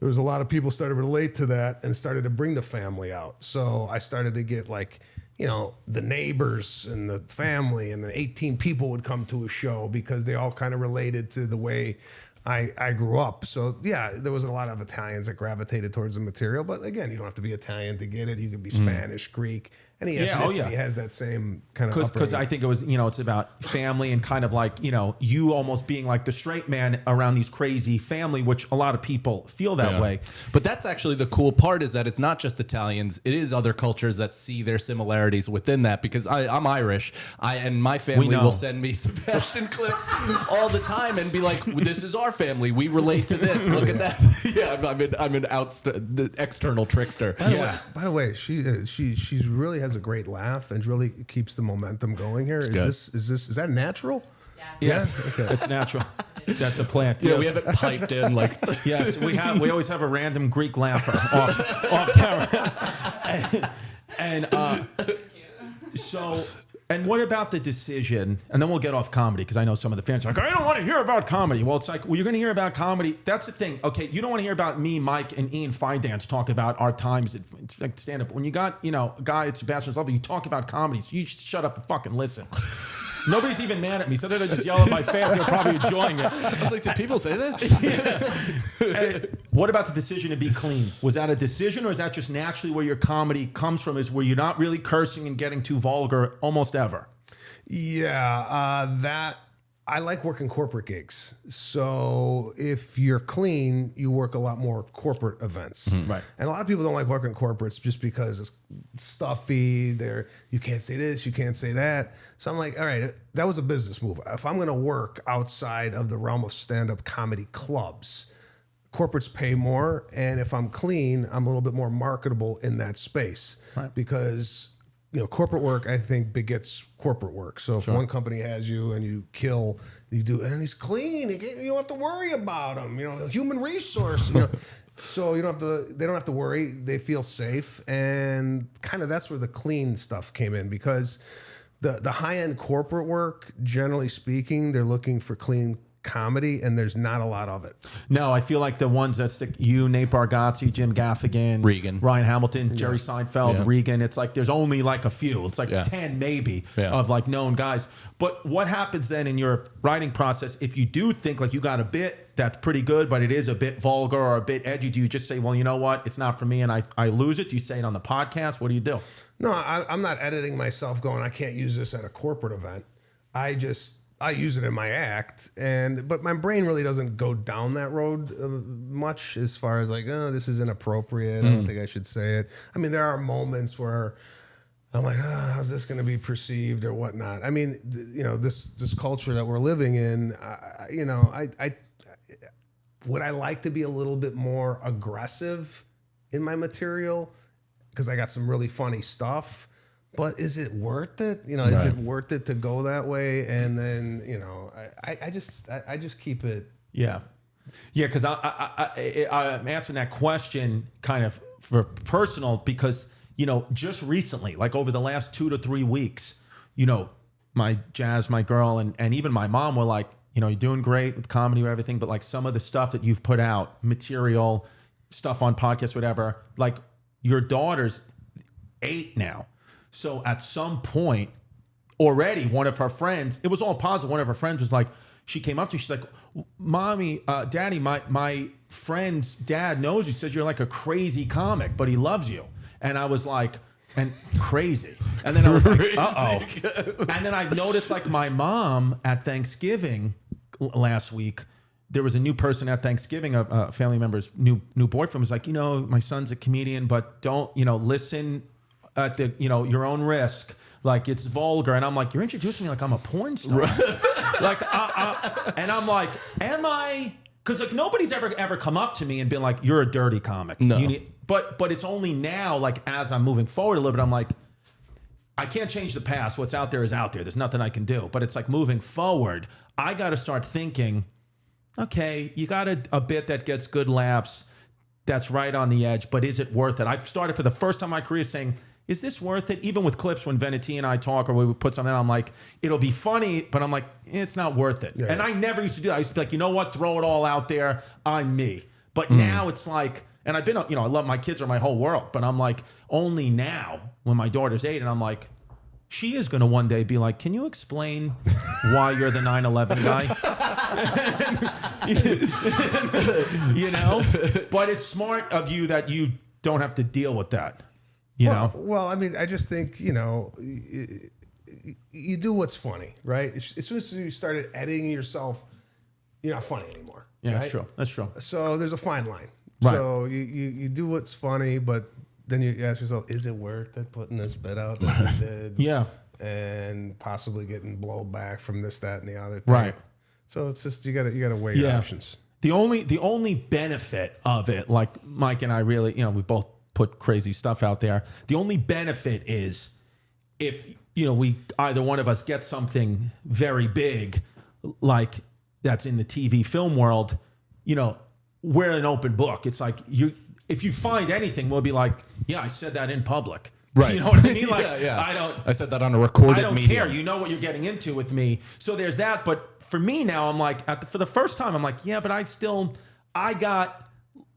there was a lot of people started to relate to that and started to bring the family out. So I started to get like, you know, the neighbors and the family, and the 18 people would come to a show because they all kind of related to the way I grew up. So yeah, there was a lot of Italians that gravitated towards the material, but again, you don't have to be Italian to get it. You could be Spanish, Greek, any ethnicity has that same kind of because I think it was, you know, it's about family and kind of like, you know, you almost being like the straight man around these crazy family, which a lot of people feel that way. But that's actually the cool part, is that it's not just Italians, it is other cultures that see their similarities within that, because I'm Irish, and my family will send me Sebastian clips all the time and be like, this is our family, we relate to this, look at that. I'm an external trickster. By the way, she really has a great laugh and really keeps the momentum going here. Is that natural? Yeah. Yes, Okay. it's natural. That's a plant. Yeah, we have it piped in like. Yes, we always have a random Greek laugher off camera. And what about the decision? And then we'll get off comedy, because I know some of the fans are like, I don't want to hear about comedy. Well, it's like, well, you're going to hear about comedy. That's the thing. Okay, you don't want to hear about me, Mike, and Ian Fidance talk about our times. It's like stand-up. When you got, you know, a guy at Sebastian's level, you talk about comedy, so you just shut up and fucking listen. Nobody's even mad at me. Sometimes I just yell at my fans. They're probably enjoying it. I was like, did people say that? And what about the decision to be clean? Was that a decision, or is that just naturally where your comedy comes from, is where you're not really cursing and getting too vulgar almost ever? Yeah, I like working corporate gigs. So if you're clean, you work a lot more corporate events. Right. And a lot of people don't like working corporates just because it's stuffy. You can't say this, you can't say that. So I'm like, all right, that was a business move. If I'm going to work outside of the realm of stand-up comedy clubs, corporates pay more. And if I'm clean, I'm a little bit more marketable in that space. Right. Because, you know, corporate work, I think, begets corporate work. So if one company has you and you kill, and he's clean, you don't have to worry about him. You know, human resource. You know, so they don't have to worry. They feel safe, and kind of that's where the clean stuff came in, because the high end corporate work, generally speaking, they're looking for clean comedy, and there's not a lot of it. No, I feel like the ones that stick, you, Nate Bargatze, Jim Gaffigan, Regan, Ryan Hamilton, Jerry Seinfeld, Regan. It's like there's only like a few. It's like 10 maybe of like known guys. But what happens then in your writing process if you do think like you got a bit that's pretty good, but it is a bit vulgar or a bit edgy? Do you just say, well, you know what, it's not for me, and I lose it? Do you say it on the podcast? What do you do? No, I'm not editing myself going, I can't use this at a corporate event. I use it in my act, but my brain really doesn't go down that road much, as far as like, oh, this is inappropriate. I don't think I should say it. I mean, there are moments where I'm like, oh, how's this going to be perceived or whatnot? I mean, you know, this culture that we're living in, would I like to be a little bit more aggressive in my material, because I got some really funny stuff. But is it worth it? You know, is it worth it to go that way? And then, you know, I just keep it. Yeah. Yeah, because I'm asking that question kind of for personal, because, you know, just recently, like over the last 2 to 3 weeks, you know, my girl, and even my mom were like, you know, you're doing great with comedy or everything, but like some of the stuff that you've put out, material, stuff on podcasts, whatever, like your daughter's 8 now. So at some point, already one of her friends, it was all positive. One of her friends was like, she came up to me, she's like, Mommy, Daddy, my friend's dad knows you, says you're like a crazy comic, but he loves you. And I was like, and crazy. And then I was like, uh-oh. And then I've noticed like my mom at Thanksgiving last week, there was a new person at Thanksgiving, a family member's new boyfriend was like, my son's a comedian, but don't, listen at the, your own risk. Like, it's vulgar. And I'm like, you're introducing me like I'm a porn star. Like, and I'm like, am I? Because like nobody's ever come up to me and been like, you're a dirty comic. No. But it's only now, like as I'm moving forward a little bit, I'm like, I can't change the past. What's out there is out there. There's nothing I can do. But it's like moving forward, I got to start thinking, okay, you got a bit that gets good laughs, that's right on the edge, but is it worth it? I've started for the first time in my career saying, is this worth it? Even with clips when Venetia and I talk or we would put something out, I'm like, it'll be funny, but I'm like, it's not worth it. Yeah. And I never used to do that. I used to be like, you know what? Throw it all out there. I'm me. But now it's like, and I've been, I love my kids are my whole world, but I'm like, only now when my daughter's 8 and I'm like, she is going to one day be like, can you explain why you're the 9/11 guy? But it's smart of you that you don't have to deal with that. Well, I mean, I just think, you do what's funny, right? As soon as you started editing yourself, you're not funny anymore. Yeah, right? That's true. So there's a fine line. Right. So you do what's funny, but then you ask yourself, is it worth it putting this bit out that you did? Yeah. And possibly getting blowback from this, that, and the other thing. Right. So it's just, you gotta weigh your options. The only benefit of it, like Mike and I really, we both put crazy stuff out there. The only benefit is if, we either one of us get something very big, like that's in the TV film world, we're an open book. It's like if you find anything, we'll be like, yeah, I said that in public. Right. You know what I mean? Like, yeah. I said that on a recorded medium. I don't care. You know what you're getting into with me. So there's that. But for me now, I'm like, for the first time, I'm like, yeah, but I got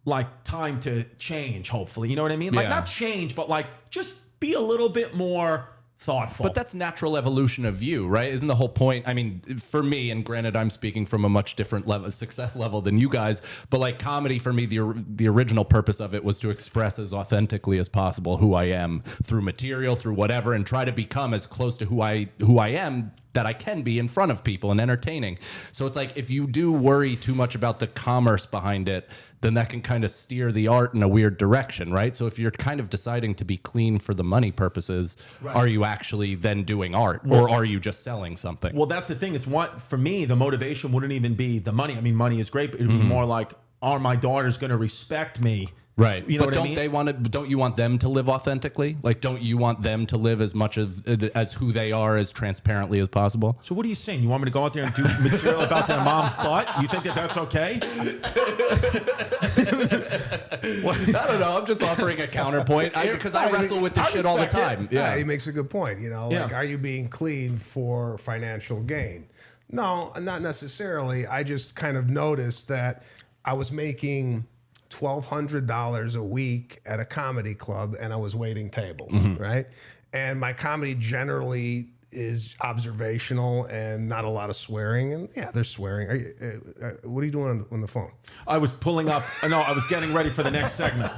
like time to change, hopefully. You know what I mean? Like not change, but like just be a little bit more thoughtful. But that's natural evolution of you, right? Isn't the whole point? I mean, for me, and granted, I'm speaking from a much different level, success level than you guys, but like comedy for me, the original purpose of it was to express as authentically as possible who I am through material, through whatever, and try to become as close to who I am that I can be in front of people and entertaining. So it's like, if you do worry too much about the commerce behind it, then that can kind of steer the art in a weird direction, right? So if you're kind of deciding to be clean for the money purposes, are you actually then doing art, or are you just selling something? Well, that's the thing. It's for me, the motivation wouldn't even be the money. I mean, money is great, but it'd be more like, are my daughters going to respect me? Right. You know but what I mean? Don't you want them to live authentically? Like, don't you want them to live as much as who they are, as transparently as possible? So what are you saying? You want me to go out there and do material about their mom's butt? You think that that's okay? I don't know. I'm just offering a counterpoint because I wrestle with this shit all the time. Yeah, he makes a good point. Like, are you being clean for financial gain? No, not necessarily. I just kind of noticed that I was making $1,200 a week at a comedy club, and I was waiting tables, right? And my comedy generally is observational and not a lot of swearing. And yeah, there's swearing. What are you doing on the phone? I was pulling up. No, I was getting ready for the next segment.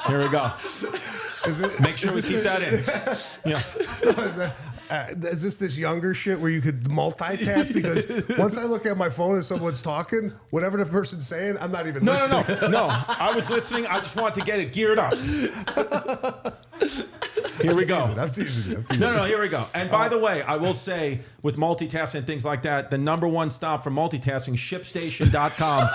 Here we go. Make sure we keep that in. Yeah. Is this younger shit where you could multitask? Because once I look at my phone and someone's talking, whatever the person's saying, I'm not even listening. No. I was listening. I just wanted to get it geared up. Here we go. I'm teasing you. No, here we go. And by the way, I will say, with multitasking and things like that, the number one stop for multitasking, ShipStation.com.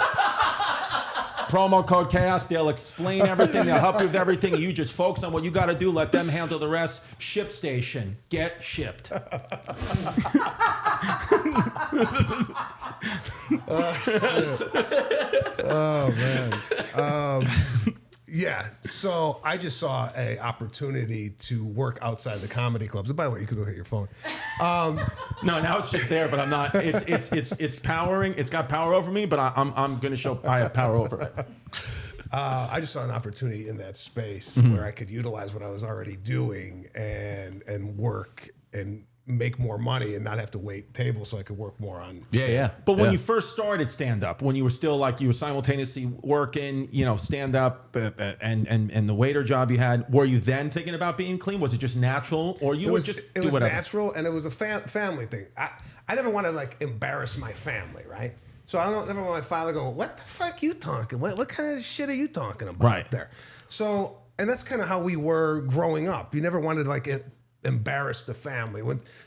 Promo code Chaos. They'll explain everything. They'll help you with everything. You just focus on what you got to do. Let them handle the rest. ShipStation. Get shipped. Oh, man. Yeah, so I just saw an opportunity to work outside the comedy clubs. And by the way, you can look at your phone. No, now it's just there, but I'm not. It's powering. It's got power over me, but I'm going to show I have power over it. I just saw an opportunity in that space where I could utilize what I was already doing and work and make more money and not have to wait tables, so I could work more on stand-up. Yeah. But when you first started stand-up, when you were still like, you were simultaneously working, stand-up and the waiter job you had, were you then thinking about being clean? Was it just natural, or you would just do whatever? It was natural, and it was a family thing. I never want to like embarrass my family, right? So I don't never want my father going, what the fuck you talking? What kind of shit are you talking about there? So, and that's kind of how we were growing up. You never wanted to like embarrass the family.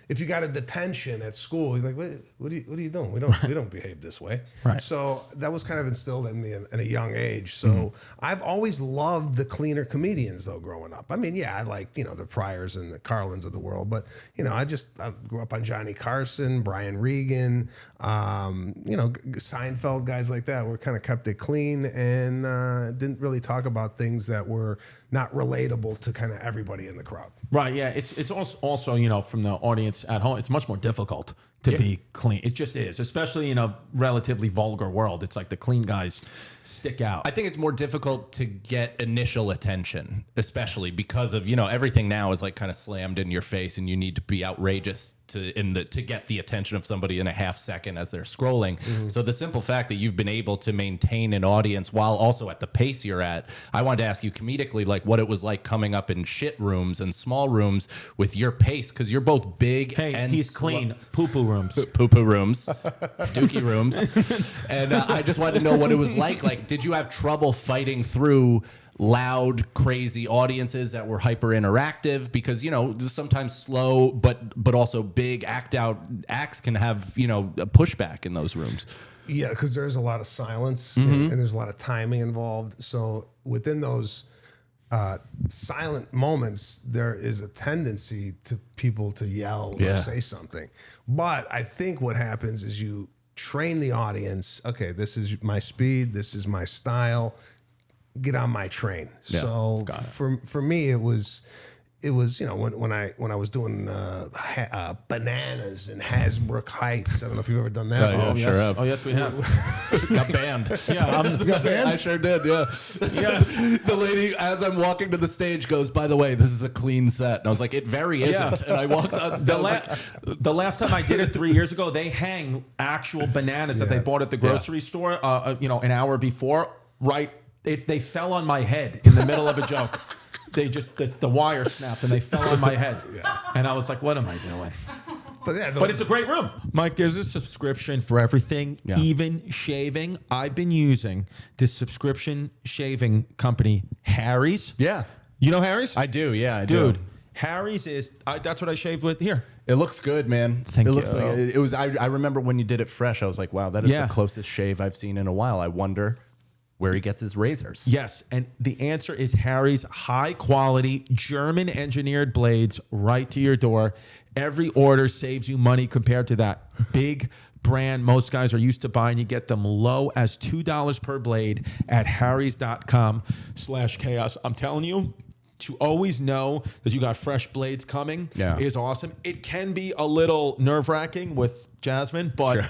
If you got a detention at school, you're like, what are you doing? We don't behave this way. Right. So that was kind of instilled in me in a young age. So I've always loved the cleaner comedians though growing up. I mean, yeah, I liked, the Pryors and the Carlins of the world, but I grew up on Johnny Carson, Brian Regan, Seinfeld, guys like that. We kind of kept it clean and didn't really talk about things that were not relatable to kind of everybody in the crowd. Right. Yeah. It's also from the audience at home, it's much more difficult to be clean. It just is, especially in a relatively vulgar world. It's like the clean guys stick out. I think it's more difficult to get initial attention, especially because of, everything now is like kind of slammed in your face and you need to be outrageous to get the attention of somebody in a half second as they're scrolling. So the simple fact that you've been able to maintain an audience while also at the pace you're at, I wanted to ask you comedically, like what it was like coming up in shit rooms and small rooms with your pace, because you're both big and he's clean. Poo-poo rooms. Poo-poo rooms. Dookie rooms. And I just wanted to know what it was like. Like, did you have trouble fighting through loud, crazy audiences that were hyper interactive? Because sometimes slow but also big acts can have a pushback in those rooms. Yeah, because there's a lot of silence and there's a lot of timing involved. So within those silent moments, there is a tendency to people to yell or say something. But I think what happens is you train the audience. Okay, this is my speed. This is my style. Get on my train. Yeah, so for me, it was when I was doing bananas in Hasbrook Heights. I don't know if you've ever done that. Yeah, sure have. Oh yes, we have. Got banned. Got banned. I sure did. Yeah. Yes. The lady, as I'm walking to the stage, goes, "By the way, this is a clean set." And I was like, "It very isn't." And I walked on stage. The last time I did it 3 years ago, they hang actual bananas that they bought at the grocery store. An hour before. Right. They fell on my head in the middle of a joke. They just the wire snapped and they fell on my head, and I was like, "What am I doing?" But it's a great room, Mike. There's a subscription for everything, even shaving. I've been using this subscription shaving company, Harry's. Yeah, you know Harry's? I do. Yeah, I do. Dude, Harry's that's what I shaved with here. It looks good, man. Thank you. Looks like it was. I remember when you did it fresh. I was like, "Wow, that is the closest shave I've seen in a while." I wonder where he gets his razors. Yes, and the answer is Harry's high quality German engineered blades right to your door. Every order saves you money compared to that big brand most guys are used to buying. You get them low as $2 per blade at harrys.com/chaos. I'm telling you, to always know that you got fresh blades coming is awesome. It can be a little nerve-wracking with Jasmine, but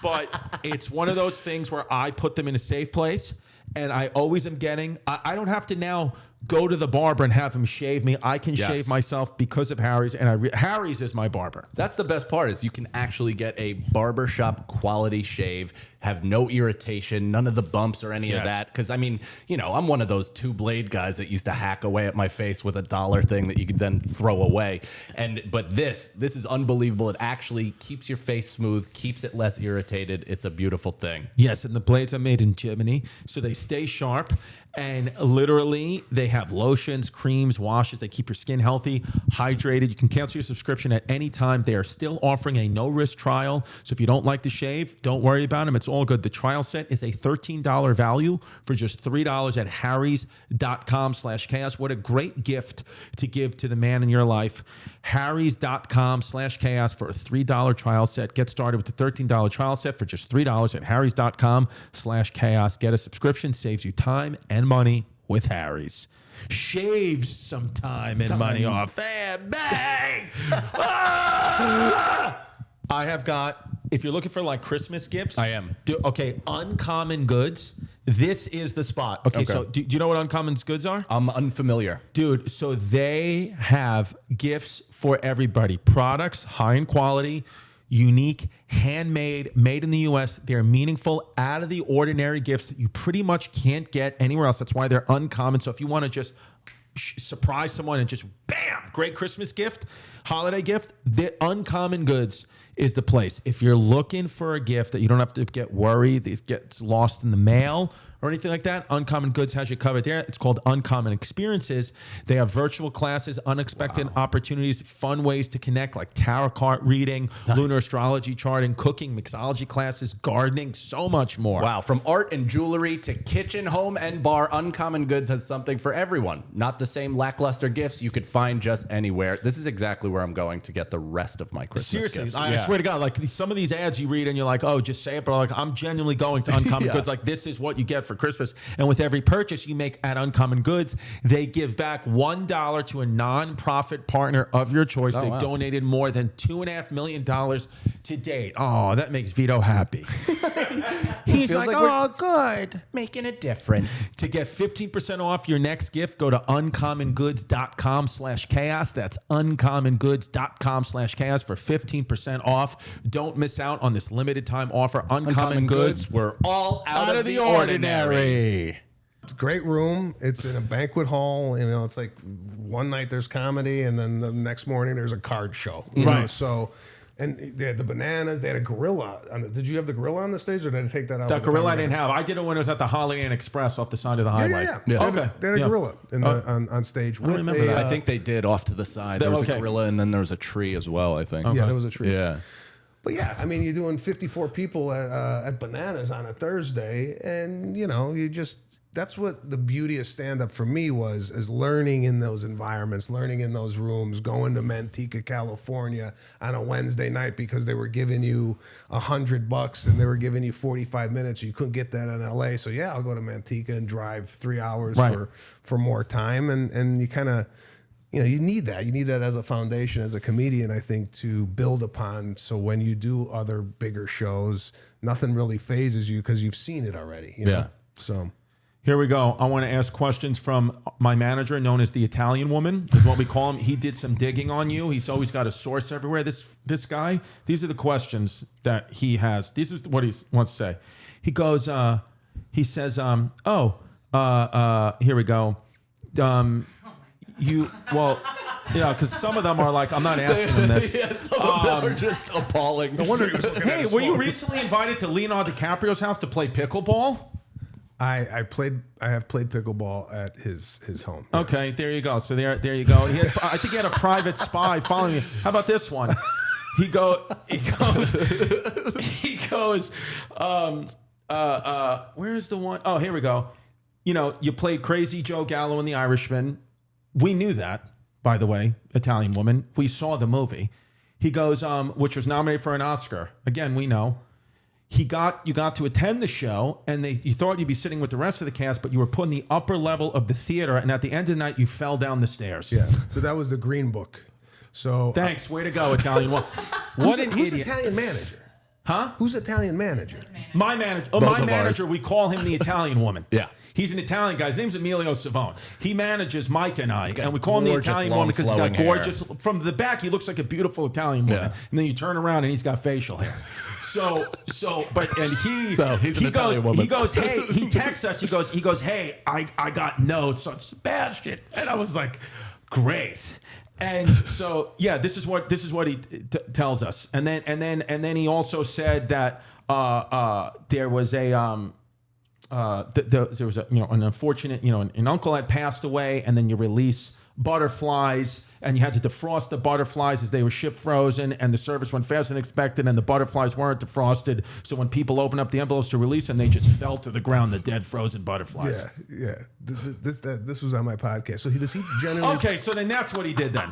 but it's one of those things where I put them in a safe place, and I always am getting. I don't have to now go to the barber and have him shave me. I can shave myself because of Harry's, and Harry's is my barber. That's the best part, is you can actually get a barbershop quality shave, have no irritation, none of the bumps or any of that. Because, I mean, I'm one of those 2-blade guys that used to hack away at my face with a dollar thing that you could then throw away. But this is unbelievable. It actually keeps your face smooth, keeps it less irritated. It's a beautiful thing. Yes, and the blades are made in Germany, so they stay sharp. And literally, they have lotions, creams, washes. They keep your skin healthy, hydrated. You can cancel your subscription at any time. They are still offering a no-risk trial. So if you don't like to shave, don't worry about them. It's all good. The trial set is a $13 value for just $3 at harrys.com/chaos. What a great gift to give to the man in your life. harrys.com/chaos for a $3 trial set. Get started with the $13 trial set for just $3 at harrys.com/chaos. Get a subscription, saves you time and money with Harry's. Shaves some time and money off. And bang! I have got, if you're looking for like Christmas gifts. I am. Okay, Uncommon Goods. This is the spot. Okay. So do you know what Uncommon Goods are? I'm unfamiliar. Dude, so they have gifts for everybody. Products, high in quality, unique, handmade, made in the U.S. They're meaningful, out of the ordinary gifts that you pretty much can't get anywhere else. That's why they're uncommon. So if you want to just surprise someone and just bam, great Christmas gift, holiday gift, the Uncommon Goods is the place. If you're looking for a gift that you don't have to get worried that it gets lost in the mail or anything like that, Uncommon Goods has you covered there. It's called Uncommon Experiences. They have virtual classes, unexpected opportunities, fun ways to connect, like tarot card reading, lunar astrology charting, cooking, mixology classes, gardening, so much more. Wow. From art and jewelry to kitchen, home, and bar, Uncommon Goods has something for everyone. Not the same lackluster gifts you could find just anywhere. This is exactly where I'm going to get the rest of my Christmas Seriously, gifts. I swear to God, like some of these ads you read and you're like, oh, just say it. But like, I'm genuinely going to Uncommon Goods. Like, this is what you get for Christmas. And with every purchase you make at Uncommon Goods, they give back $1 to a non-profit partner of your choice. They've donated more than $2.5 million to date. Oh, that makes Vito happy. He's like, oh, good. Making a difference. To get 15% off your next gift, go to uncommongoods.com/chaos. That's uncommongoods.com/chaos for 15% off. Don't miss out on this limited time offer. Uncommon Goods. We're all out of the ordinary. It's a great room. It's in a banquet hall. You know, it's like one night there's comedy, and then the next morning there's a card show. You know? So, and they had the bananas. They had a gorilla. Did you have the gorilla on the stage, or did I take that out? That gorilla I didn't have. I did it when it was at the Holiday Inn Express off the side of the highway. Yeah. Okay. They had a gorilla on stage. I remember that. I think they did off to the side. There was a gorilla, and then there was a tree as well, I think. Yeah, there was a tree. Yeah. But yeah, I mean, you're doing 54 people at Bananas on a Thursday, and you know, that's what the beauty of stand-up for me is learning in those environments, learning in those rooms, going to Manteca, California on a Wednesday night because they were giving you $100 and they were giving you 45 minutes. You couldn't get that in LA. So yeah, I'll go to Manteca and drive 3 hours for more time. And you kind of, you know, you need that. You need that as a foundation, as a comedian, I think, to build upon. So when you do other bigger shows, nothing really phases you because you've seen it already. You know? So here we go. I want to ask questions from my manager, known as the Italian woman, is what we call him. He did some digging on you. He's always got a source everywhere. This guy, these are the questions that he has. This is what he wants to say. He goes, he says, here we go. Because some of them are like, I'm not asking him this. Some of them are just appalling. no wonder he was looking at his were you phone. recently invited to Leonardo DiCaprio's house to play pickleball? I have played pickleball at his home. Yes. Okay, there you go. So there you go. I think he had a private spy following you. How about this one? He goes. Where's the one? Oh, here we go. You know, you played Crazy Joe Gallo in The Irishman. We knew that, by the way, Italian woman. We saw the movie. He goes, which was nominated for an Oscar. Again, we know. You got to attend the show, and you thought you'd be sitting with the rest of the cast, but you were put in the upper level of the theater, and at the end of the night, you fell down the stairs. Yeah. So that was the Green Book. So thanks. Way to go, Italian woman. Who's Italian manager? Huh? Who's Italian manager? My manager. Oh, my manager. We call him the Italian woman. Yeah. He's an Italian guy. His name's Emilio Savone. He manages Mike and I, and we call him the Italian woman because he's got gorgeous. Hair. From the back, he looks like a beautiful Italian woman, and then you turn around and he's got facial hair. He goes, hey, he texts us. He goes, hey, I got notes on Sebastian, and I was like, great. And so, yeah, this is what he tells us, and then he also said that there was an unfortunate, an uncle had passed away, and then you release butterflies, and you had to defrost the butterflies as they were ship frozen, and the service went faster than expected, and the butterflies weren't defrosted. So when people opened up the envelopes to release them, they just fell to the ground, the dead frozen butterflies. Yeah. This was on my podcast. So does he generally? Okay, so then that's what he did then.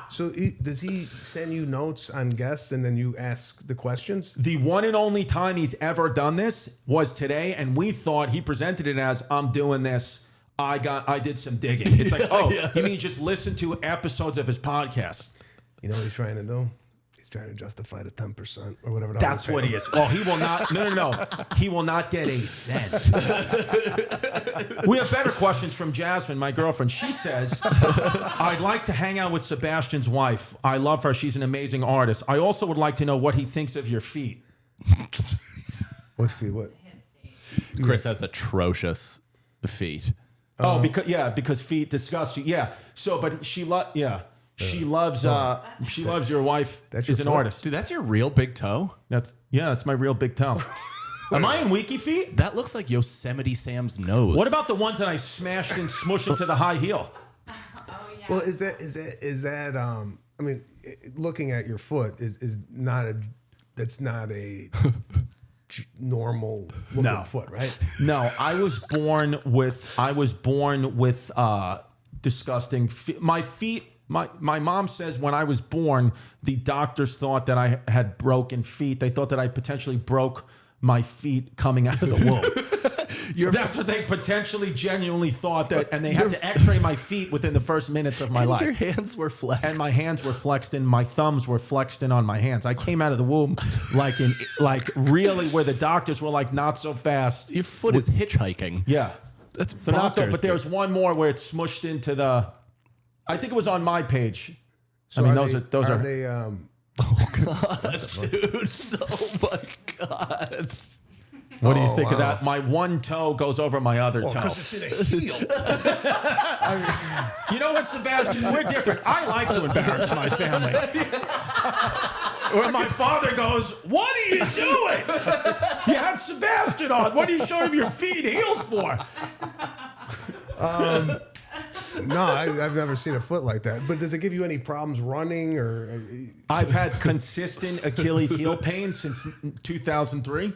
So does he send you notes on guests and then you ask the questions? The one and only time he's ever done this was today, and we thought he presented it as, I'm doing this. I did some digging. It's like, you mean just listen to episodes of his podcast? You know what he's trying to do? He's trying to justify the 10% or whatever. That's what he is. Oh, he will not. No. He will not get a cent. We have better questions from Jasmine, my girlfriend. She says, I'd like to hang out with Sebastian's wife. I love her. She's an amazing artist. I also would like to know what he thinks of your feet. What feet? What? Chris has atrocious feet. Oh, because feet disgust you. Yeah. So, but she She loves your wife. That's your is an foot? artist. Dude, that's your real big toe? That's my real big toe. Am I in Wiki feet? That looks like Yosemite Sam's nose. What about the ones that I smashed and smushed into the high heel? Oh yeah. Well, is that I mean, looking at your foot is not a normal looking foot, right? No, I was born with disgusting feet. My feet. My mom says when I was born, the doctors thought that I had broken feet. They thought that I potentially broke my feet coming out of the womb. That's what they potentially genuinely thought that, and they had to x-ray my feet within the first minutes of my life. Your hands were flexed. And my hands were flexed in, my thumbs were flexed in on my hands. I came out of the womb like really where the doctors were like, not so fast. Your foot is hitchhiking. Yeah. That's So not bonkers, but there's one more where it's smushed into the, I think it was on my page. So I mean, are those are they Oh God, dude! Oh my God! What do you think of that? My one toe goes over my other toe. because it's in a heel. You know what, Sebastian? We're different. I like to embarrass my family. Where my father goes, "What are you doing? You have Sebastian on. What are you showing him your feet heels for?" No, I've never seen a foot like that. But does it give you any problems running or? I've had consistent Achilles heel pain since 2003.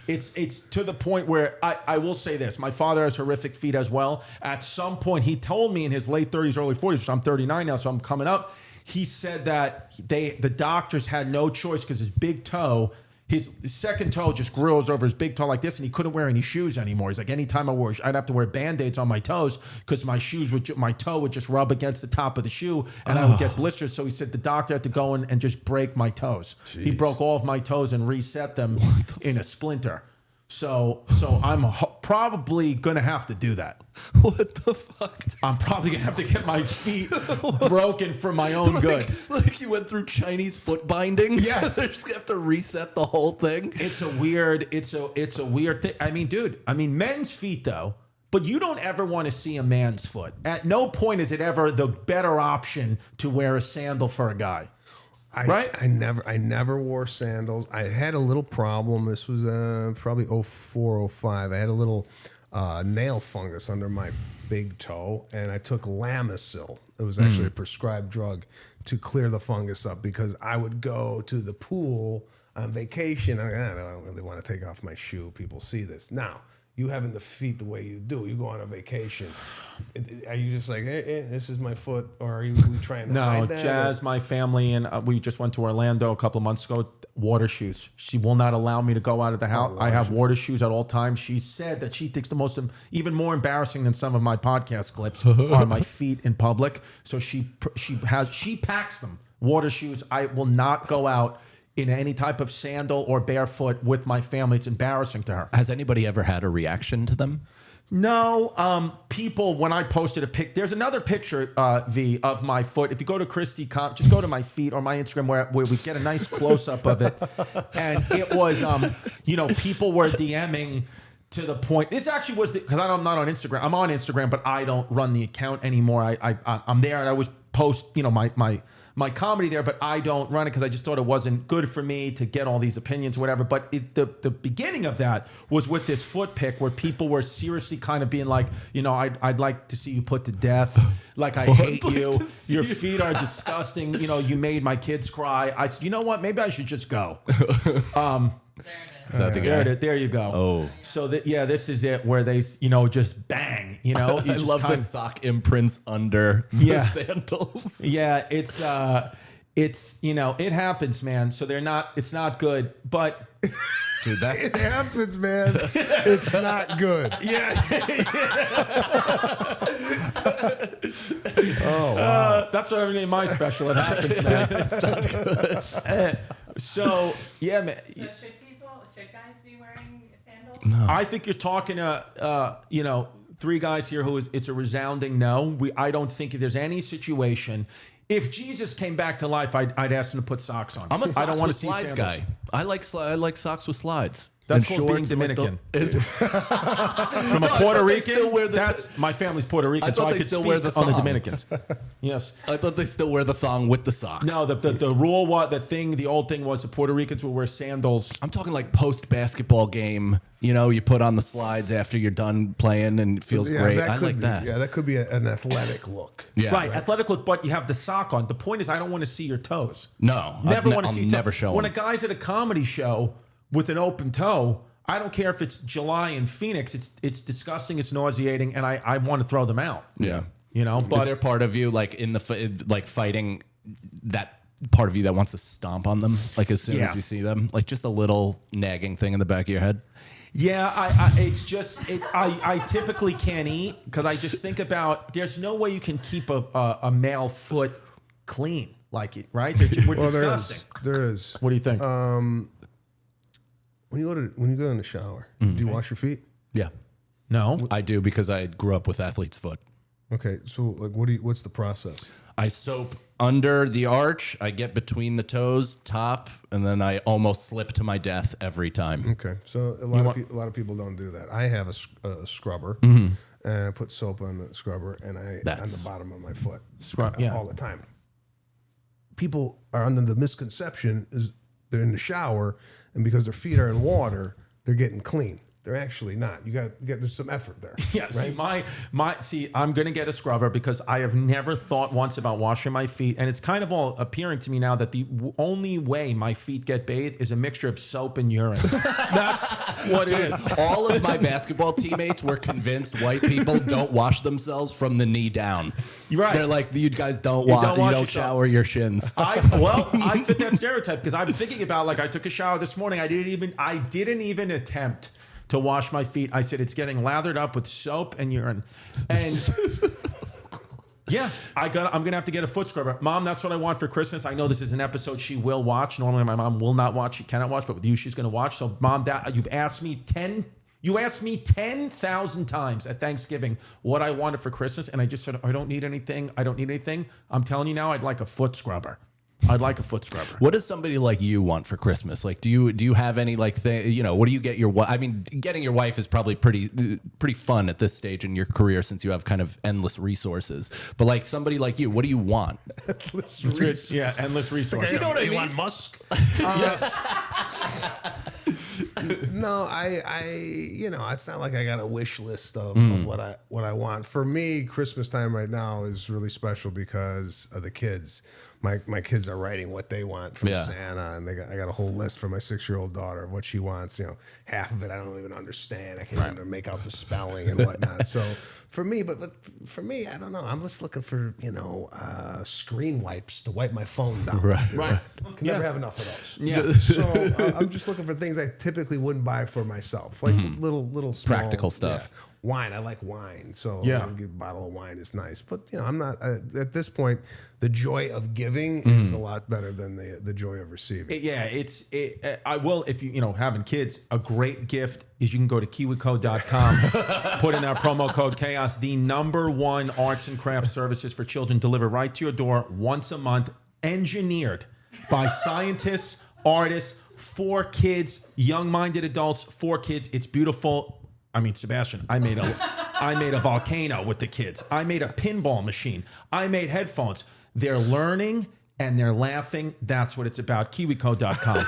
It's to the point where I will say this. My father has horrific feet as well. At some point, he told me in his late 30s, early 40s, so I'm 39 now, so I'm coming up. He said that the doctors had no choice because his big toe, his second toe just grows over his big toe like this, and he couldn't wear any shoes anymore. He's like, anytime I'd have to wear Band-Aids on my toes because my toe would just rub against the top of the shoe, and I would get blisters. So he said the doctor had to go in and just break my toes. Jeez. He broke all of my toes and reset them in a splinter. So I'm probably gonna have to do that. What the fuck? I'm probably gonna have to get my feet broken for my own good. Like you went through Chinese foot binding. Yes, they just have to reset the whole thing. It's a weird thing. I mean, dude. I mean, men's feet though. But you don't ever want to see a man's foot. At no point is it ever the better option to wear a sandal for a guy. Right? I never wore sandals. I had a little problem. This was probably 04, 05. I had a little nail fungus under my big toe, and I took Lamisil. It was actually a prescribed drug to clear the fungus up because I would go to the pool on vacation. I don't really want to take off my shoe. People see this. Now, you having the feet the way you do, you go on a vacation. Are you just like, this is my foot, or are you trying to hide that? No, Jazz, my family, and we just went to Orlando a couple of months ago. Water shoes. She will not allow me to go out of the house. I have water shoes at all times. She said that she thinks the most, even more embarrassing than some of my podcast clips, are my feet in public. So she packs them. Water shoes. I will not go out in any type of sandal or barefoot with my family. It's embarrassing to her. Has anybody ever had a reaction to them? No. People, when I posted a pic, there's another picture, V, of my foot. If you go to Chrissy, just go to my feet or my Instagram where we get a nice close-up of it. And it was, people were DMing to the point. This actually was, because I'm not on Instagram. I'm on Instagram, but I don't run the account anymore. I'm there and I always post, my comedy there, but I don't run it because I just thought it wasn't good for me to get all these opinions or whatever. But the beginning of that was with this foot pic where people were seriously kind of being like, I'd like to see you put to death. Like, I hate you. Your feet are disgusting. You made my kids cry. You know what? Maybe I should just go. Is that the guy? There you go. Oh. So this is it where they, just bang, I love the sock imprints under the sandals. Yeah, it's it happens, man. So it's not good, but dude, it happens, man. It's not good. Yeah. Oh, wow. That's what I named my special. It happens, man. It's not good. So, yeah, man. So should guys be wearing sandals? No. I think you're talking to, three guys here it's a resounding no. I don't think there's any situation. If Jesus came back to life, I'd ask him to put socks on. I'm a socks I don't want with to see slides sandals. guy. I like socks with slides. That's And called being shorts with Dominican. From a Puerto Rican. Still wear the That's my family's Puerto Rican, so I they could still speak wear the on the thong. Dominicans. Yes. I thought they still wear the thong with the socks. No, the rule was the old thing was the Puerto Ricans would wear sandals. I'm talking like post basketball game. You know, you put on the slides after you're done playing and it feels great. I like that. Yeah, that could be an athletic look. Yeah. Right, athletic look, but you have the sock on. The point is, I don't want to see your toes. No, Never want to I'll see. never show When them. a guy's at a comedy show with an open toe, I don't care if it's July in Phoenix. It's disgusting. It's nauseating, and I want to throw them out. Yeah. You know, Is but there part of you like in the like fighting that part of you that wants to stomp on them like as soon as you see them, like just a little nagging thing in the back of your head? yeah, it's just I typically can't eat because I just think about there's no way you can keep a male foot clean like it, right? We're disgusting. There is. What do you think? When you go in the shower, do you wash your feet? Yeah, no. I do because I grew up with athlete's foot. Okay, so like, what's the process? I soap under the arch, I get between the toes, top, and then I almost slip to my death every time. Okay, so a lot of people don't do that. I have a scrubber, Mm-hmm. and I put soap on the scrubber, and on the bottom of my foot, all the time. People are under the misconception is they're in the shower, and because their feet are in water, they're getting clean. They're actually not. You got there's some effort there. Yeah, right? see, I'm gonna get a scrubber because I have never thought once about washing my feet, and it's kind of all appearing to me now that the only way my feet get bathed is a mixture of soap and urine. That's what it is. All of my basketball teammates were convinced white people don't wash themselves from the knee down. You're right. They're like, you guys don't You wash, don't you wash don't yourself. shower your shins. I fit that stereotype because I'm thinking about like I took a shower this morning. I didn't even attempt to wash my feet. I said it's getting lathered up with soap and urine, and yeah, I'm gonna have to get a foot scrubber. Mom, that's what I want for Christmas. I know this is an episode she will watch. Normally my mom will not watch. She cannot watch, but with you, she's gonna watch. So, Mom, Dad, you've asked me 10,000 times at Thanksgiving what I wanted for Christmas, and I just said I don't need anything. I'm telling you now, I'd like a foot scrubber. I'd like a foot scrubber. What does somebody like you want for Christmas? Like, do you have any like thing? You know, what do you get your wife? I mean, getting your wife is probably pretty fun at this stage in your career since you have kind of endless resources. But like somebody like you, what do you want? Yeah, endless resources. You know what I mean? Elon Musk. Yes. No, it's not like I got a wish list of what I want. For me, Christmas time right now is really special because of the kids. My kids are writing what they want from Santa, and I got a whole list for my 6-year-old daughter of what she wants. You know, half of it I don't even understand. I can't even make out the spelling and whatnot. So for me, I don't know. I'm just looking for screen wipes to wipe my phone down. Right. Can never have enough of those. Yeah. So I'm just looking for things I typically wouldn't buy for myself, like little small, Practical stuff. yeah. Wine, I like wine, so Yeah. a bottle of wine is nice. But I'm not at this point. The joy of giving is a lot better than the joy of receiving. I will, if you having kids, a great gift is you can go to kiwico.com, put in that promo code chaos. The #1 arts and crafts services for children delivered right to your door once a month, engineered by scientists, artists, for kids, young-minded adults, for kids. It's beautiful. I mean, Sebastian, I made a volcano with the kids. I made a pinball machine. I made headphones. They're learning and they're laughing. That's what it's about. Kiwico.com.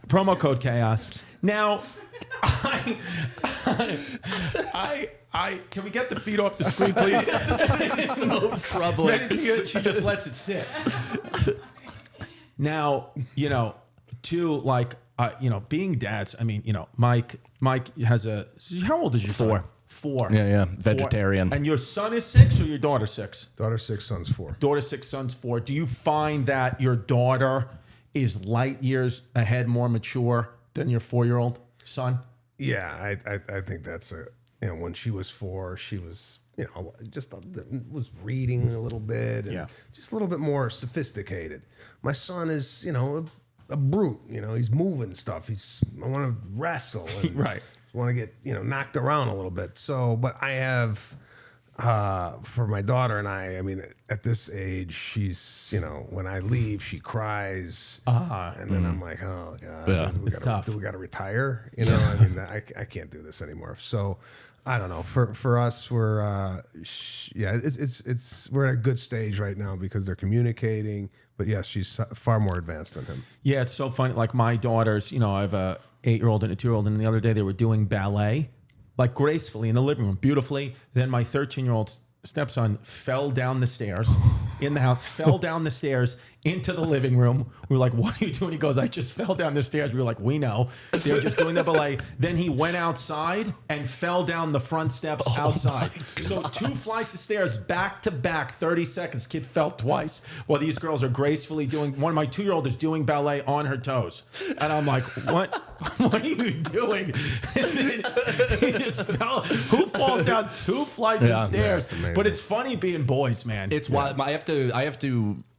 Promo code chaos. Now, I can we get the feet off the screen, please? It's so troubling. She just lets it sit. Now, being dads, I mean, Mike has how old is your son? 4. Yeah. Vegetarian. 4. And your son is 6 or your daughter 6? Daughter 6, son's 4. Daughter 6, son's 4. Do you find that your daughter is light years ahead, more mature than your 4-year-old son? Yeah, I think that's when she was 4, she was was reading a little bit and just a little bit more sophisticated. My son is a brute. He's moving stuff. I want to wrestle. And Right. want to get knocked around a little bit. So, but I have for my daughter and I mean, at this age, she's, when I leave, she cries. And then I'm like, oh, God, Yeah, do we got to retire? I mean, I can't do this anymore. So I don't know. For us, we're, we're at a good stage right now because they're communicating. But yes, she's far more advanced than him. Yeah, it's so funny. Like my daughters, I have a 8-year-old and a 2-year-old, and the other day they were doing ballet, like gracefully in the living room, beautifully. Then my 13-year-old stepson fell down the stairs in the house, fell down the stairs into the living room. We were like, what are you doing? He goes, I just fell down the stairs. We were like, we know. They were just doing the ballet. Then he went outside and fell down the front steps outside. So 2 flights of stairs back to back, 30 seconds. Kid fell twice while these girls are gracefully doing, one of my 2-year-old is doing ballet on her toes. And I'm like, what are you doing? And then he just fell. Who falls down 2 flights of stairs? But it's funny being boys, man. It's wild.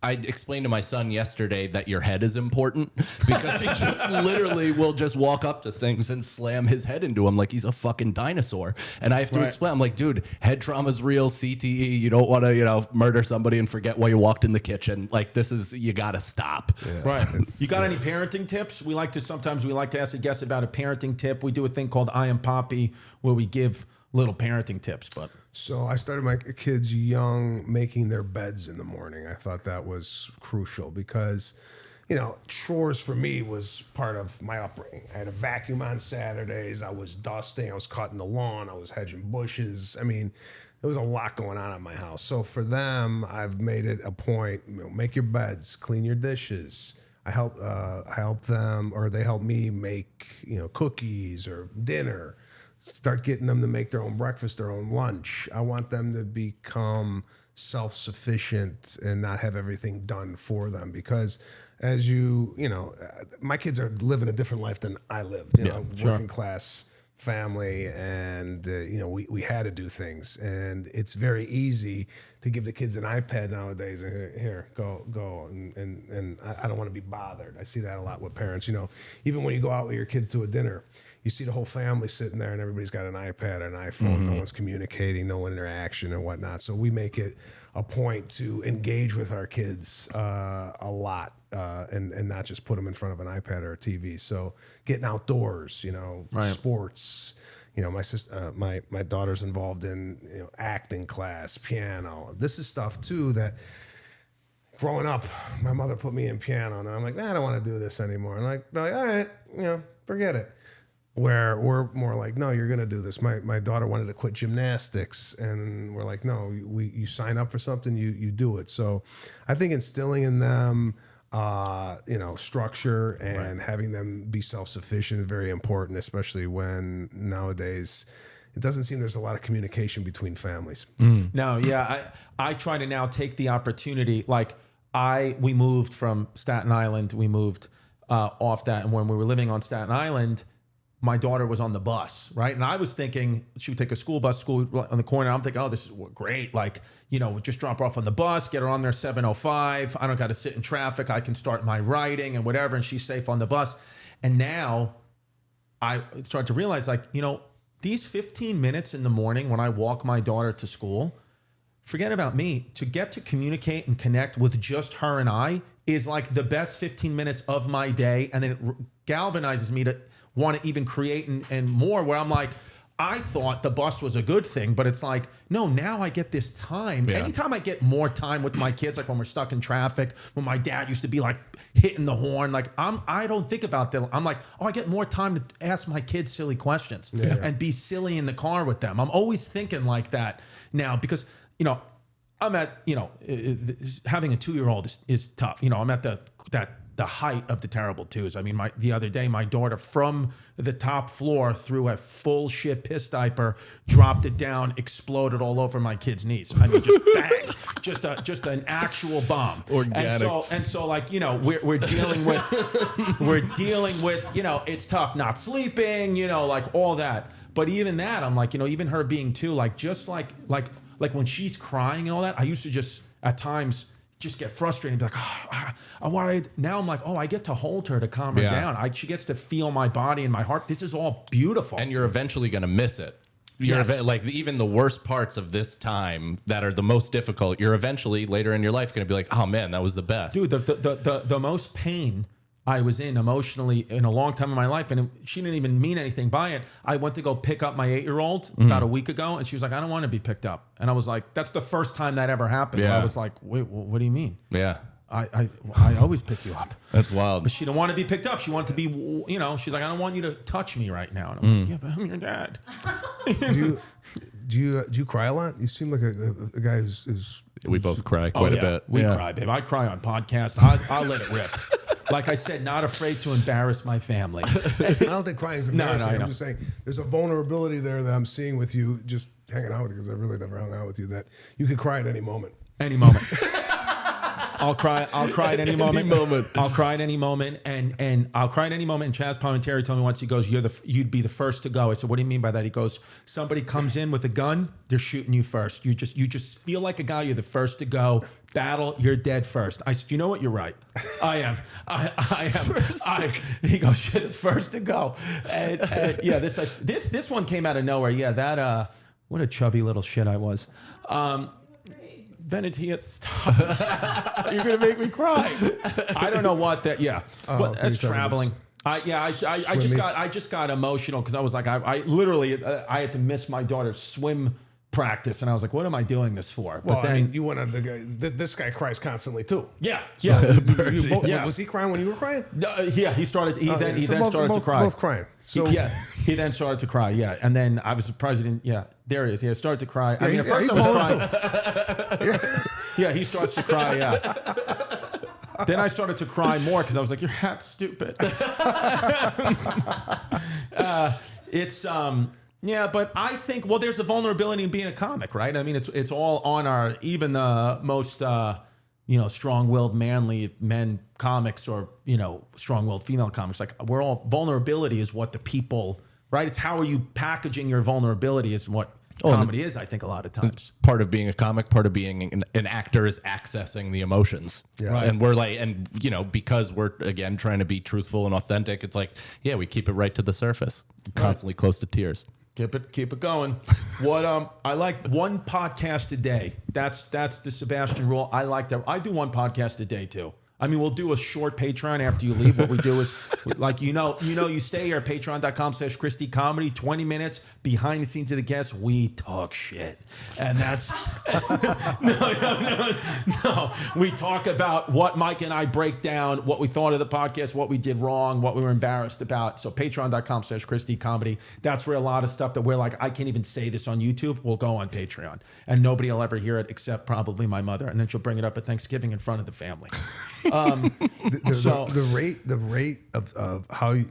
I explained to my son yesterday that your head is important because he just literally will just walk up to things and slam his head into them like he's a fucking dinosaur. And I have to explain. I'm like, dude, head trauma's real, CTE. You don't want to, murder somebody and forget why you walked in the kitchen. Like, you got to stop. Yeah, right. You got any parenting tips? Sometimes we like to ask a guest about a parenting tip. We do a thing called I Am Poppy where we give little parenting tips, but. So I started my kids young, making their beds in the morning. I thought that was crucial because, chores for me was part of my upbringing. I had a vacuum on Saturdays. I was dusting. I was cutting the lawn. I was hedging bushes. I mean, there was a lot going on at my house. So for them, I've made it a point, make your beds, clean your dishes. I help them, or they help me make, cookies or dinner. Start getting them to make their own breakfast, their own lunch. I want them to become self-sufficient and not have everything done for them because as my kids are living a different life than I lived, working class family. And, we had to do things, and it's very easy to give the kids an iPad nowadays. And here, go. And I don't want to be bothered. I see that a lot with parents, even when you go out with your kids to a dinner, you see the whole family sitting there and everybody's got an iPad or an iPhone. No one's communicating, no interaction and whatnot. So we make it a point to engage with our kids a lot and not just put them in front of an iPad or a TV. So getting outdoors, sports. My sister, my daughter's involved in acting class, piano. This is stuff too that growing up, my mother put me in piano, and I'm like, I don't want to do this anymore. And they're like, all right, forget it. Where we're more like, no, you're going to do this. My daughter wanted to quit gymnastics, and we're like, no, you sign up for something, you do it. So I think instilling in them, structure and having them be self-sufficient is very important, especially when nowadays it doesn't seem there's a lot of communication between families. No, yeah. I try to now take the opportunity. Like we moved from Staten Island. We moved off that. And when we were living on Staten Island, my daughter was on the bus, right? And I was thinking she would take a school on the corner. I'm thinking, oh, this is great. Like, just drop her off on the bus, get her on there 7:05. I don't got to sit in traffic. I can start my writing and whatever, and she's safe on the bus. And now I started to realize, these 15 minutes in the morning when I walk my daughter to school, forget about me. To get to communicate and connect with just her and I is like the best 15 minutes of my day. And then it galvanizes me to want to even create and more, where I'm like, I thought the bus was a good thing, but it's like, no, now I get this time. Yeah. Anytime I get more time with my kids, like when we're stuck in traffic, when my dad used to be like hitting the horn, like I don't think about that. I'm like, I get more time to ask my kids silly questions and be silly in the car with them. I'm always thinking like that now because, I'm at, having a 2-year-old is tough. I'm at the height of the terrible twos. I mean, the other day, my daughter from the top floor threw a full shit piss diaper, dropped it down, exploded all over my kid's knees. I mean, just bang, just an actual bomb. Organic. And so like, we're dealing with, it's tough not sleeping, like all that. But even that, I'm like, even her being 2, like just like when she's crying and all that, I used to just at times just get frustrated and be like, I wanted. Now I'm like, I get to hold her to calm her down. She gets to feel my body and my heart. This is all beautiful. And you're eventually going to miss it. like even the worst parts of this time that are the most difficult, you're eventually later in your life going to be like, oh man, that was the best. Dude, the most pain I was in emotionally in a long time in my life, and she didn't even mean anything by it. I went to go pick up my 8-year-old about a week ago, and she was like, I don't want to be picked up. And I was like, that's the first time that ever happened. Yeah. I was like, wait, what do you mean? Yeah. I always pick you up. That's wild. But she didn't want to be picked up. She wanted to be, she's like, I don't want you to touch me right now. And I'm like, yeah, but I'm your dad. Do you cry a lot? You seem like a guy who's We both cry quite a bit. We cry, babe. I cry on podcasts. I'll let it rip. Like I said, not afraid to embarrass my family. I don't think crying is embarrassing. No, I'm just saying there's a vulnerability there that I'm seeing with you just hanging out with you, because I really never hung out with you, that you could cry at any moment. Any moment. I'll cry at any moment. I'll cry at any moment, and I'll cry at any moment. And Chaz Palminteri told me once, he goes, you'd be the first to go. I said, what do you mean by that? He goes, somebody comes in with a gun, they're shooting you first. You just feel like a guy, you're the first to go. Battle, you're dead first. I said, you know what? You're right. I am. I am. He goes, you're the first to go. And yeah, this one came out of nowhere. Yeah, that what a chubby little shit I was. Venetia, stop. You're gonna make me cry. I don't know what that. Yeah, but that's traveling. I just got emotional because I was like, I literally I had to miss my daughter's swim practice, and I was like, what am I doing this for? But Well, then I mean, you went on the guy. This guy cries constantly too. yeah. Was he crying when you were crying? Yeah, he started. He then started to cry. Both crying. So he then started to cry. Yeah, and then I was surprised he didn't. Yeah, there he is. Yeah, started to cry. I mean, at first I was crying. Yeah, he starts to cry. Yeah. Then I started to cry more because I was like, "Your hat's stupid." Yeah, but I think there's a vulnerability in being a comic, right? I mean, it's all on our even the most strong-willed manly men comics, or strong-willed female comics. Like we're all vulnerability is what the people, right? It's how are you packaging your vulnerability is what comedy is, I think, a lot of times. Part of being a comic, part of being an actor is accessing the emotions. Yeah. Right. And we're like, because we're, again, trying to be truthful and authentic, it's like, yeah, we keep it right to the surface, constantly close to tears. Keep it going. What I like one podcast a day. That's the Sebastian rule. I like that. I do one podcast a day too. I mean, we'll do a short Patreon after you leave. What we do is, like, you stay here at patreon.com/Christy Comedy, 20 minutes, behind the scenes of the guests, we talk shit. And that's, no. We talk about what Mike and I break down, what we thought of the podcast, what we did wrong, what we were embarrassed about. So patreon.com/Christy Comedy. That's where a lot of stuff that we're like, I can't even say this on YouTube, will go on Patreon. And nobody will ever hear it except probably my mother. And then she'll bring it up at Thanksgiving in front of the family. The rate of how you,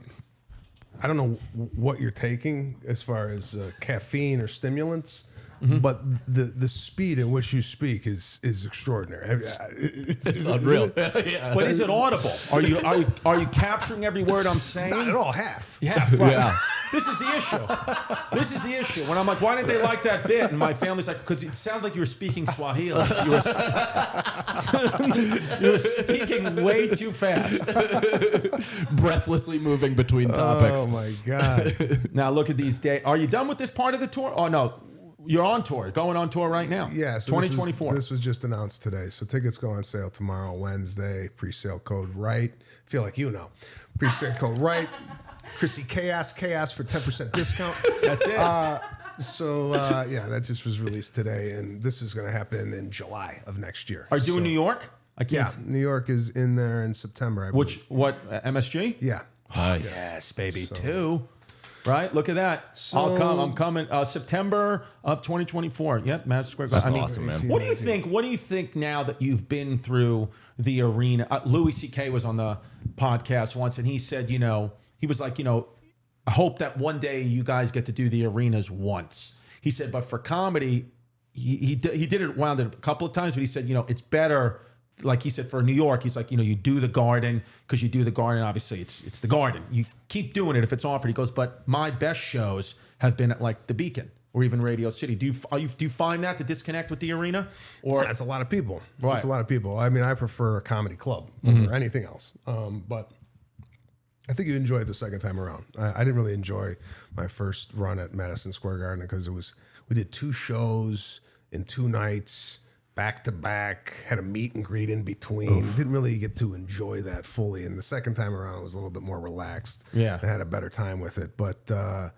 I don't know what you're taking as far as caffeine or stimulants, but the speed at which you speak is extraordinary. It's unreal. Yeah. But is it audible? Are you capturing every word I'm saying? Not at all. Half. Half. Right. Yeah. This is the issue. When I'm like, why didn't they like that bit? And my family's like, because it sounded like you were speaking Swahili. You were speaking way too fast. Breathlessly moving between topics. Oh, my God. Now, look at these days. Are you done with this part of the tour? Oh, no. You're on tour. Going on tour right now. Yeah. So 2024. This was just announced today. So tickets go on sale tomorrow, Wednesday. Pre-sale code RIGHT. Feel like you know. Pre-sale code RIGHT. Chrissy Chaos for 10% discount. That's it. That just was released today, and this is going to happen in July of next year. Are you doing New York? I can't. Yeah, New York is in there in September. I believe. MSG? Yeah. Nice. Yes, baby. 2. Right? Look at that. I'm coming. September of 2024. Yep, Madison Square Garden. That's awesome, man. What do you think? What do you think now that you've been through the arena? Louis C.K. was on the podcast once, and he said, he was like, I hope that one day you guys get to do the arenas once. He said, but for comedy, he did it, wound it a couple of times, but he said, it's better. Like he said, for New York, he's like, you do the Garden, because you do the Garden. Obviously, it's the Garden. You keep doing it if it's offered. He goes, but my best shows have been at like the Beacon or even Radio City. Do you find that the disconnect with the arena? Or that's a lot of people. Right. That's a lot of people. I mean, I prefer a comedy club over anything else. But I think you enjoy it the second time around. I didn't really enjoy my first run at Madison Square Garden because we did 2 shows in 2 nights, back to back, had a meet and greet in between. Didn't really get to enjoy that fully. And the second time around, it was a little bit more relaxed. Yeah. I had a better time with it. But I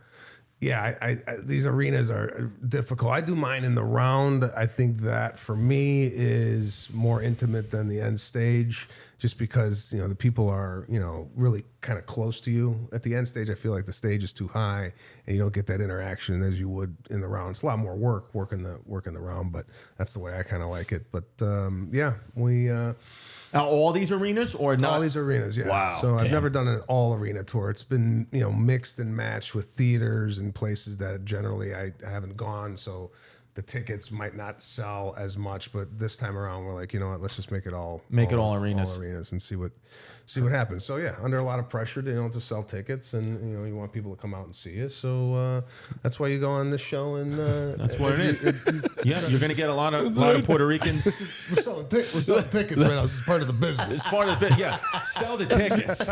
these arenas are difficult. I do mine in the round. I think that for me is more intimate than the end stage, just because the people are really kind of close to you. At the end stage, I feel like the stage is too high, and you don't get that interaction as you would in the round. It's a lot more working the round, but that's the way I kind of like it. But we. Now, all these arenas or not? All these arenas, yeah. Wow. So Damn. I've never done an all arena tour. It's been, mixed and matched with theaters and places that generally I haven't gone. So the tickets might not sell as much, but this time around we're like, you know what, let's just make it all arenas. all arenas and see what happens. So yeah, under a lot of pressure to sell tickets, and you want people to come out and see you. So that's why you go on this show, and That's what it is. Yeah, you're going to get a lot of Puerto Ricans. we're selling tickets right now. This is part of the business. It's part of the bit. Yeah, sell the tickets.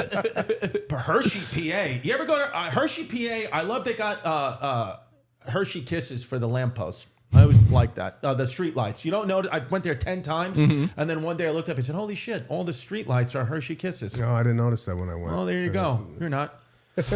Hershey, PA. You ever go to Hershey, PA? I love they got Hershey Kisses for the lampposts. I always like that. The street lights. You don't know. I went there 10 times, and then one day I looked up and said, "Holy shit! All the street lights are Hershey Kisses." No, I didn't notice that when I went. Oh, there you go. You're not.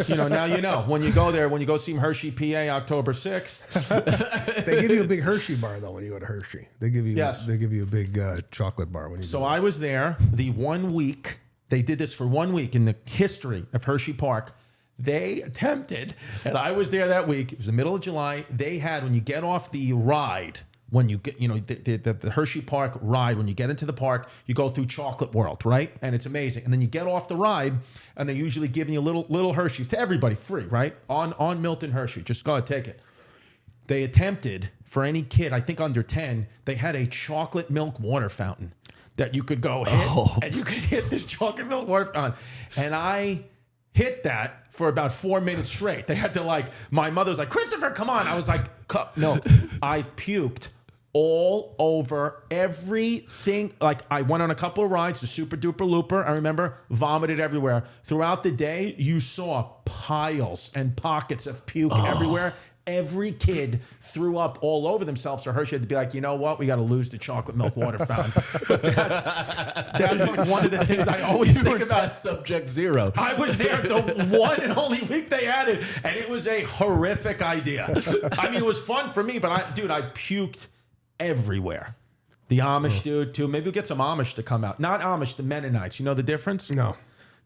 Now you know. When you go there, when you go see Hershey, PA, October 6th. They give you a big Hershey bar though when you go to Hershey. They give you a big chocolate bar when you. So go I was there the 1 week. They did this for 1 week in the history of Hershey Park. They attempted, and I was there that week. It was the middle of July. They had, when you get off the ride, when you get, the Hershey Park ride, when you get into the park, you go through Chocolate World, right? And it's amazing. And then you get off the ride, and they're usually giving you little Hershey's to everybody free, right? On Milton Hershey. Just go ahead, take it. They attempted, for any kid, I think under 10, they had a chocolate milk water fountain that you could go hit, and you could hit this chocolate milk water fountain. And I hit that for about 4 minutes straight. They had to my mother was like, "Christopher, come on." I was like, no. I puked all over everything. I went on a couple of rides, the Super Duper Looper. I remember vomited everywhere. Throughout the day, you saw piles and pockets of puke everywhere. Every kid threw up all over themselves, so Hershey had to be like, "You know what? We got to lose the chocolate milk water fountain." That's one of the things I always think about. Test subject 0. I was there the one and only week they had it, and it was a horrific idea. I mean, it was fun for me, but I puked everywhere. The Amish dude too. Maybe we'll get some Amish to come out. Not Amish, the Mennonites. You know the difference? No.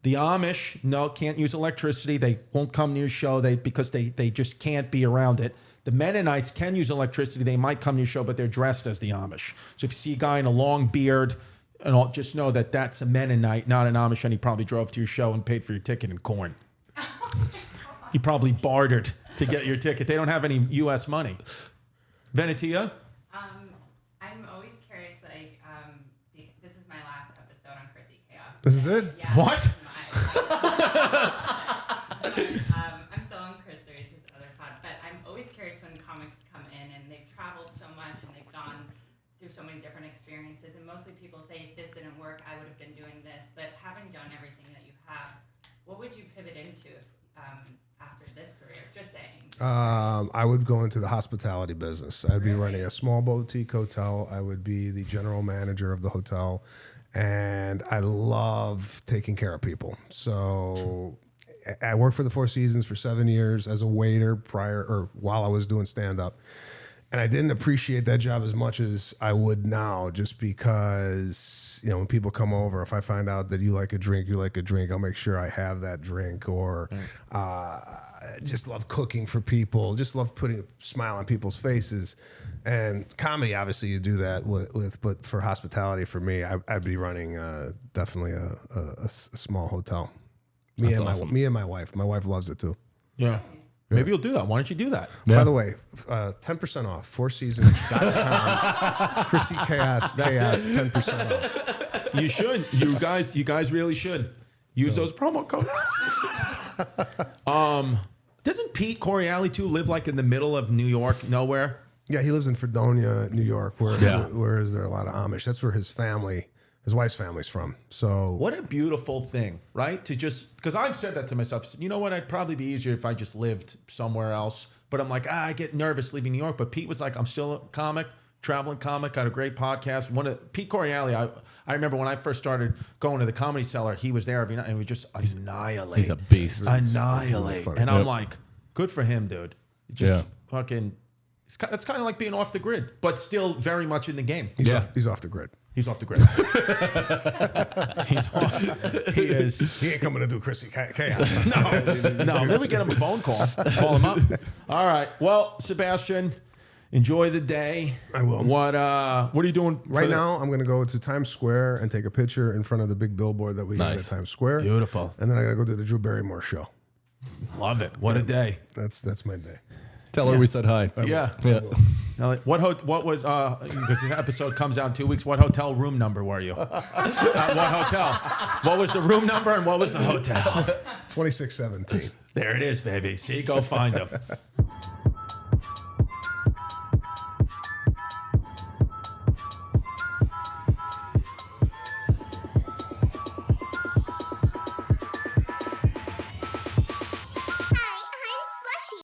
The Amish, can't use electricity. They won't come to your show because they just can't be around it. The Mennonites can use electricity. They might come to your show, but they're dressed as the Amish. So if you see a guy in a long beard, just know that that's a Mennonite, not an Amish, and he probably drove to your show and paid for your ticket in corn. He probably bartered to get your ticket. They don't have any U.S. money. Venetia? I'm always curious, this is my last episode on Chrissy Chaos. This is it? Yeah. What? I'm still on Chris Thurs's other pod, but I'm always curious when comics come in and they've traveled so much and they've gone through so many different experiences, and mostly people say, if this didn't work, I would have been doing this. But having done everything that you have, what would you pivot into after this career? Just saying. I would go into the hospitality business. I'd be running a small boutique hotel. I would be the general manager of the hotel. And I love taking care of people. So I worked for the Four Seasons for 7 years as a waiter while I was doing stand-up. And I didn't appreciate that job as much as I would now, just because, when people come over, if I find out that you like a drink, I'll make sure I have that drink. Or just love cooking for people, just love putting a smile on people's faces. And comedy, obviously, you do that with, but for hospitality, for me, I'd be running definitely a small hotel. Me and my wife. My wife loves it too. Yeah. Maybe you'll do that. Why don't you do that? Yeah. By the way, 10% off. fourseasons.com. Chrissy Chaos, 10% off. You should. You guys really should use those promo codes. Doesn't Pete Coriali too live in the middle of New York, nowhere? Yeah, he lives in Fredonia, New York, where is there a lot of Amish. That's where his family his wife's family's from. So What a beautiful thing, right? To just, because I've said that to myself. You know what? I'd probably be easier if I just lived somewhere else. But I'm like, I get nervous leaving New York. But Pete was like, I'm still a comic, traveling comic, got a great podcast. Pete Coriali, I remember when I first started going to the Comedy Cellar, he was there every night, and we just annihilate. He's a beast. Annihilate. Funny. And I'm like, good for him, dude. Just Yeah. fucking, it's kind of like being off the grid, but still very much in the game. he's off the grid. He's off the grid. He is. He ain't coming to do Chrissy Chaos. No, maybe get him a phone call. Call him up. All right. Well, Sebastian, enjoy the day. I will. What are you doing Right now, I'm going to go to Times Square and take a picture in front of the big billboard that we have at Nice. Times Square. Beautiful. And then I got to go to the Drew Barrymore show. Love it. What a day. That's my day. Tell her we said hi. Yeah. Yeah. Now, what was because the episode comes out in 2 weeks? What hotel room number were you? What hotel? What was the room number and what was the hotel? 2617. There it is, baby. See, go find them.